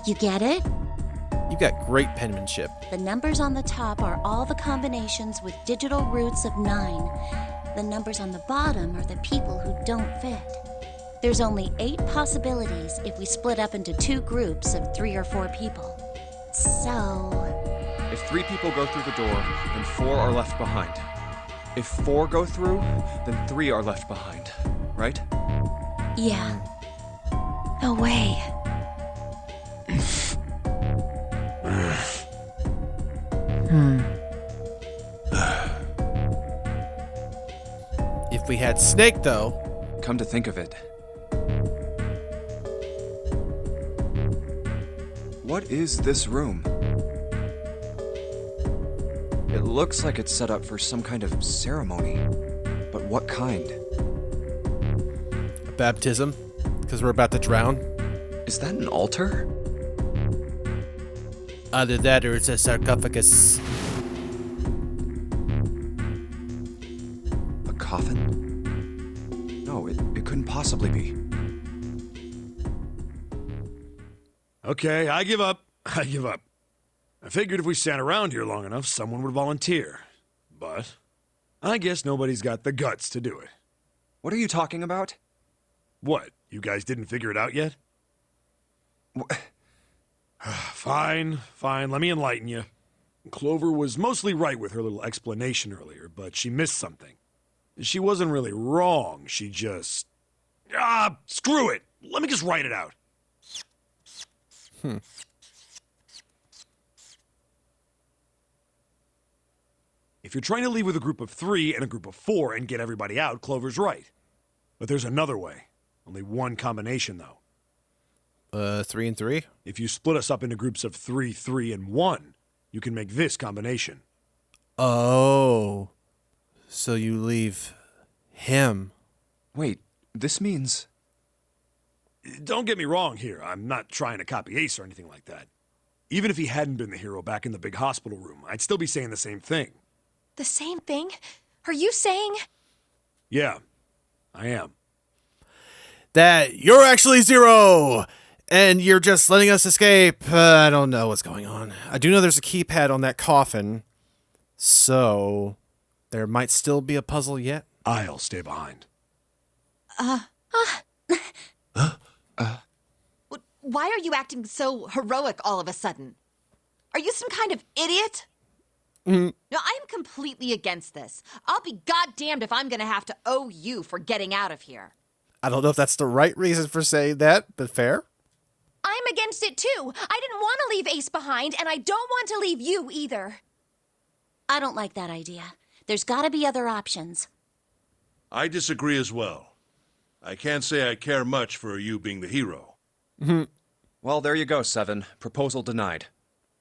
You get it? You got great penmanship. The numbers on the top are all the combinations with digital roots of 9. The numbers on the bottom are the people who don't fit. There's only 8 possibilities if we split up into 2 groups of 3 or 4 people. So... If 3 people go through the door, then 4 are left behind. If 4 go through, then 3 are left behind, right? Yeah. No way. If we had Snake, though... Come to think of it. What is this room? It looks like it's set up for some kind of ceremony. But what kind? A baptism? Because we're about to drown? Is that an altar? Either that or it's a sarcophagus. A coffin? No, it couldn't possibly be. Okay, I give up. I give up. I figured if we sat around here long enough, someone would volunteer. But I guess nobody's got the guts to do it. What are you talking about? What? You guys didn't figure it out yet? Fine. Let me enlighten you. Clover was mostly right with her little explanation earlier, but she missed something. She wasn't really wrong, she just... screw it! Let me just write it out. If you're trying to leave with a group of 3 and a group of 4 and get everybody out, Clover's right. But there's another way. Only one combination, though. 3 and 3? If you split us up into groups of 3, 3, and 1, you can make this combination. Oh. So you leave him. Wait, this means... Don't get me wrong here. I'm not trying to copy Ace or anything like that. Even if he hadn't been the hero back in the big hospital room, I'd still be saying the same thing. The same thing? Are you saying? Yeah, I am. That you're actually Zero, and you're just letting us escape. I don't know what's going on. I do know there's a keypad on that coffin, so there might still be a puzzle yet. I'll stay behind. Why are you acting so heroic all of a sudden? Are you some kind of idiot? No, I am completely against this. I'll be goddamned if I'm gonna have to owe you for getting out of here. I don't know if that's the right reason for saying that, but fair. I'm against it too. I didn't want to leave Ace behind, and I don't want to leave you either. I don't like that idea. There's gotta be other options. I disagree as well. I can't say I care much for you being the hero. Well, there you go, Seven. Proposal denied.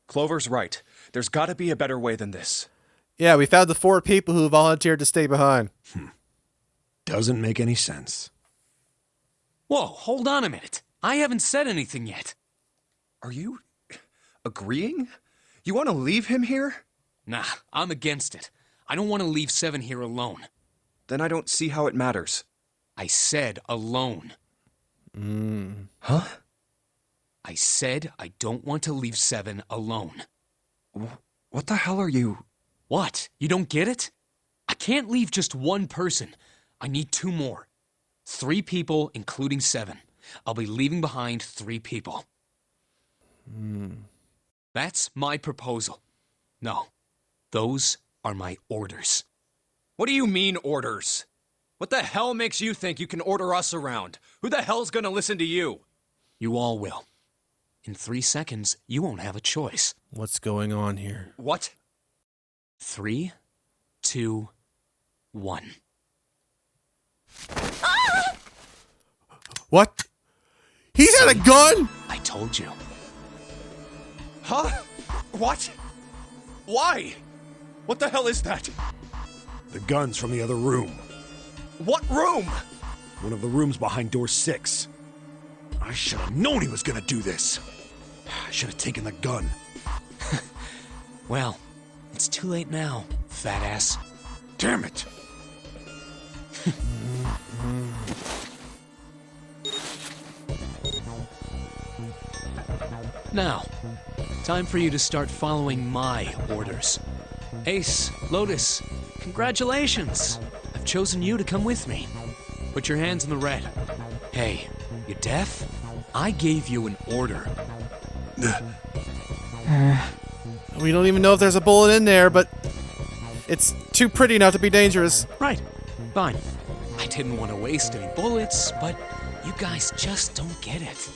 Clover's right. There's gotta be a better way than this. Yeah, we found the 4 people who volunteered to stay behind. Doesn't make any sense. Whoa, hold on a minute. I haven't said anything yet. Are you agreeing? You want to leave him here? Nah, I'm against it. I don't want to leave Seven here alone. Then I don't see how it matters. I said alone. Huh? I said I don't want to leave Seven alone. What the hell are you... What? You don't get it? I can't leave just one person. I need 2 more. 3 people, including Seven. I'll be leaving behind 3 people. That's my proposal. No, those are my orders. What do you mean, orders? What the hell makes you think you can order us around? Who the hell's gonna listen to you? You all will. In 3 seconds, you won't have a choice. What's going on here? What? 3, 2, 1. What? He's had a gun? I told you. Huh? What? Why? What the hell is that? The gun's from the other room. What room? One of the rooms behind door 6. I should have known he was gonna do this. I should have taken the gun. Well, it's too late now, fat ass. Damn it! Now, time for you to start following my orders. Ace, Lotus, congratulations! I've chosen you to come with me. Put your hands in the red. Hey, you deaf? I gave you an order. We don't even know if there's a bullet in there, but it's too pretty not to be dangerous. Right. Fine. I didn't want to waste any bullets, but you guys just don't get it.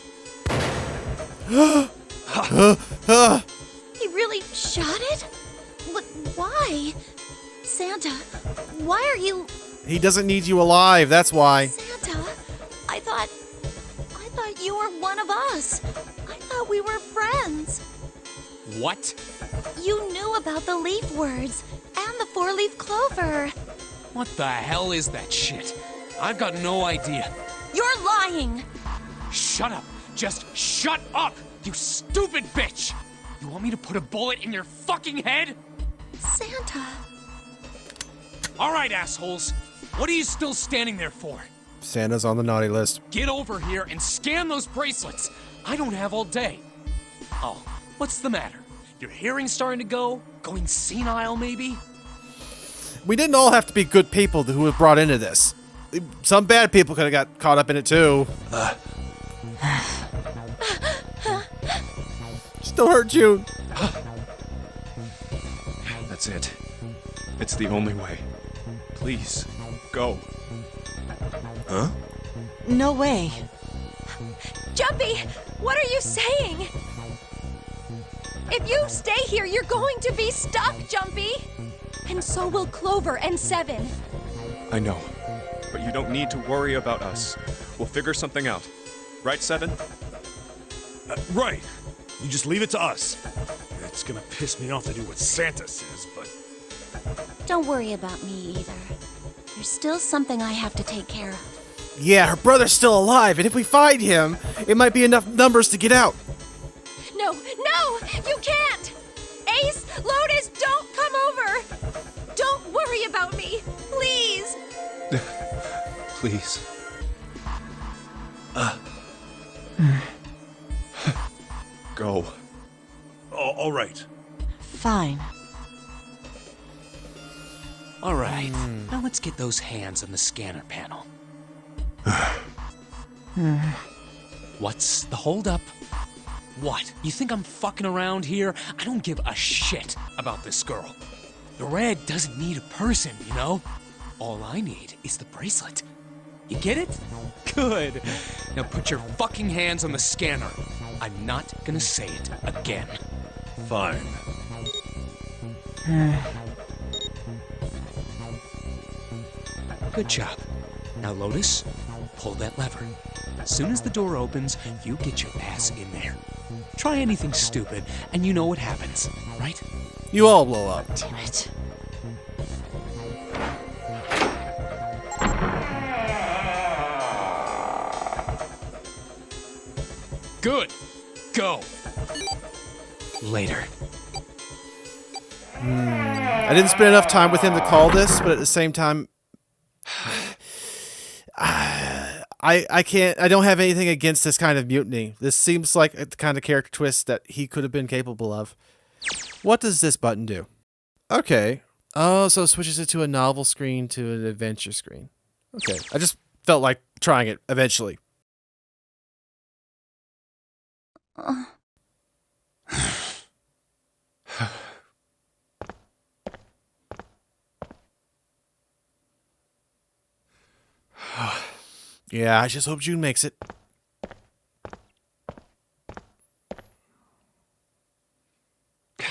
He really shot it? Why? Santa, why are you... He doesn't need you alive, that's why. Santa, I thought you were one of us. I thought we were friends. What? You knew about the leaf words and the 4-leaf clover. What the hell is that shit? I've got no idea. You're lying. Shut up. Just shut up, you stupid bitch! You want me to put a bullet in your fucking head? Santa. All right, assholes. What are you still standing there for? Santa's on the naughty list. Get over here and scan those bracelets. I don't have all day. Oh, what's the matter? Your hearing's starting to go? Going senile, maybe? We didn't all have to be good people who were brought into this. Some bad people could have got caught up in it too. Still hurt June. That's it. It's the only way. Please, go. Huh? No way. Jumpy, what are you saying? If you stay here, you're going to be stuck, Jumpy. And so will Clover and Seven. I know, but you don't need to worry about us. We'll figure something out. Right, Seven? Right. You just leave it to us. It's gonna piss me off to do what Santa says, but... Don't worry about me either. There's still something I have to take care of. Yeah, her brother's still alive, and if we find him, it might be enough numbers to get out. No, you can't! Ace, Lotus, don't come over! Don't worry about me, please! Please. Go. All right. Fine. All right, now let's get those hands on the scanner panel. What's the holdup? What? You think I'm fucking around here? I don't give a shit about this girl. The red doesn't need a person, you know? All I need is the bracelet. You get it? Good. Now put your fucking hands on the scanner. I'm not gonna say it again. Fine. Good job. Now, Lotus, pull that lever. As soon as the door opens, you get your ass in there. Try anything stupid, and you know what happens, right? You all blow up. Damn it. Good. Go. Later. I didn't spend enough time with him to call this, but at the same time, I don't have anything against this kind of mutiny. This seems like the kind of character twist that he could have been capable of. What does this button do? Okay. Oh, so it switches it to a novel screen to an adventure screen. Okay. I just felt like trying it eventually. Yeah, I just hope June makes it. God.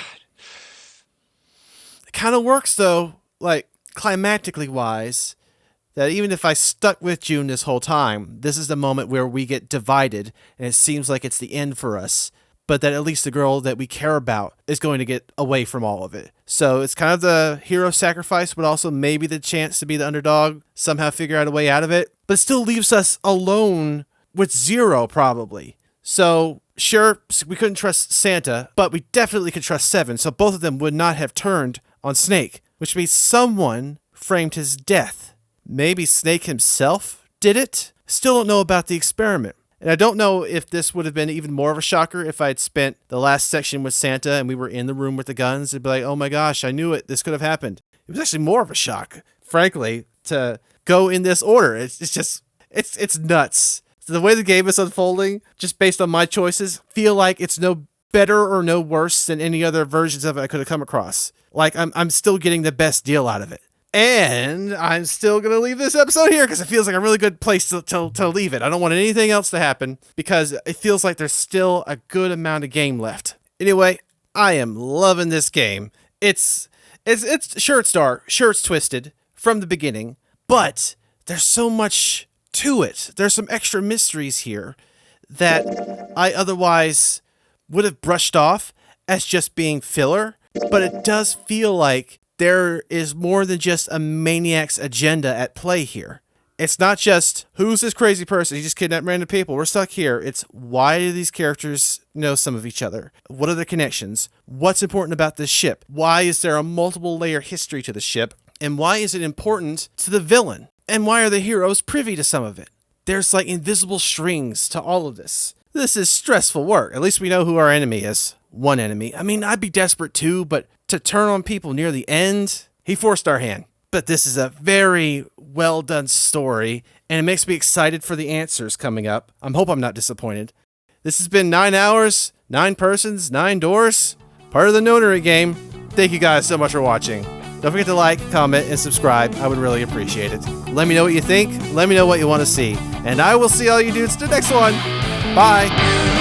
It kind of works, though, like, climactically wise, that even if I stuck with June this whole time, this is the moment where we get divided, and it seems like it's the end for us, but that at least the girl that we care about is going to get away from all of it. So it's kind of the hero sacrifice, but also maybe the chance to be the underdog, somehow figure out a way out of it. But it still leaves us alone with Zero, probably. So, sure, we couldn't trust Santa, but we definitely could trust Seven, so both of them would not have turned on Snake, which means someone framed his death. Maybe Snake himself did it? Still don't know about the experiment. And I don't know if this would have been even more of a shocker if I had spent the last section with Santa and we were in the room with the guns. It'd be like, oh my gosh, I knew it. This could have happened. It was actually more of a shock, frankly, to go in this order. It's nuts. So the way the game is unfolding, just based on my choices, feel like it's no better or no worse than any other versions of it I could have come across. Like, I'm still getting the best deal out of it. And I'm still going to leave this episode here because it feels like a really good place to leave it. I don't want anything else to happen because it feels like there's still a good amount of game left. Anyway, I am loving this game. It's sure it's dark, sure it's twisted from the beginning, but there's so much to it. There's some extra mysteries here that I otherwise would have brushed off as just being filler, but it does feel like there is more than just a maniac's agenda at play here. It's not just, who's this crazy person? He just kidnapped random people. We're stuck here. It's, why do these characters know some of each other? What are the connections? What's important about this ship? Why is there a multiple layer history to the ship? And why is it important to the villain? And why are the heroes privy to some of it? There's like invisible strings to all of this. This is stressful work. At least we know who our enemy is. One enemy. I mean, I'd be desperate too, but to turn on people near the end, he forced our hand. But this is a very well done story, and it makes me excited for the answers coming up. I hope I'm not disappointed. This has been 9 hours, 9 persons, 9 doors, part of the Nonary game. Thank you guys so much for watching. Don't forget to like, comment, and subscribe. I would really appreciate it. Let me know what you think. Let me know what you want to see. And I will see all you dudes to the next one. Bye.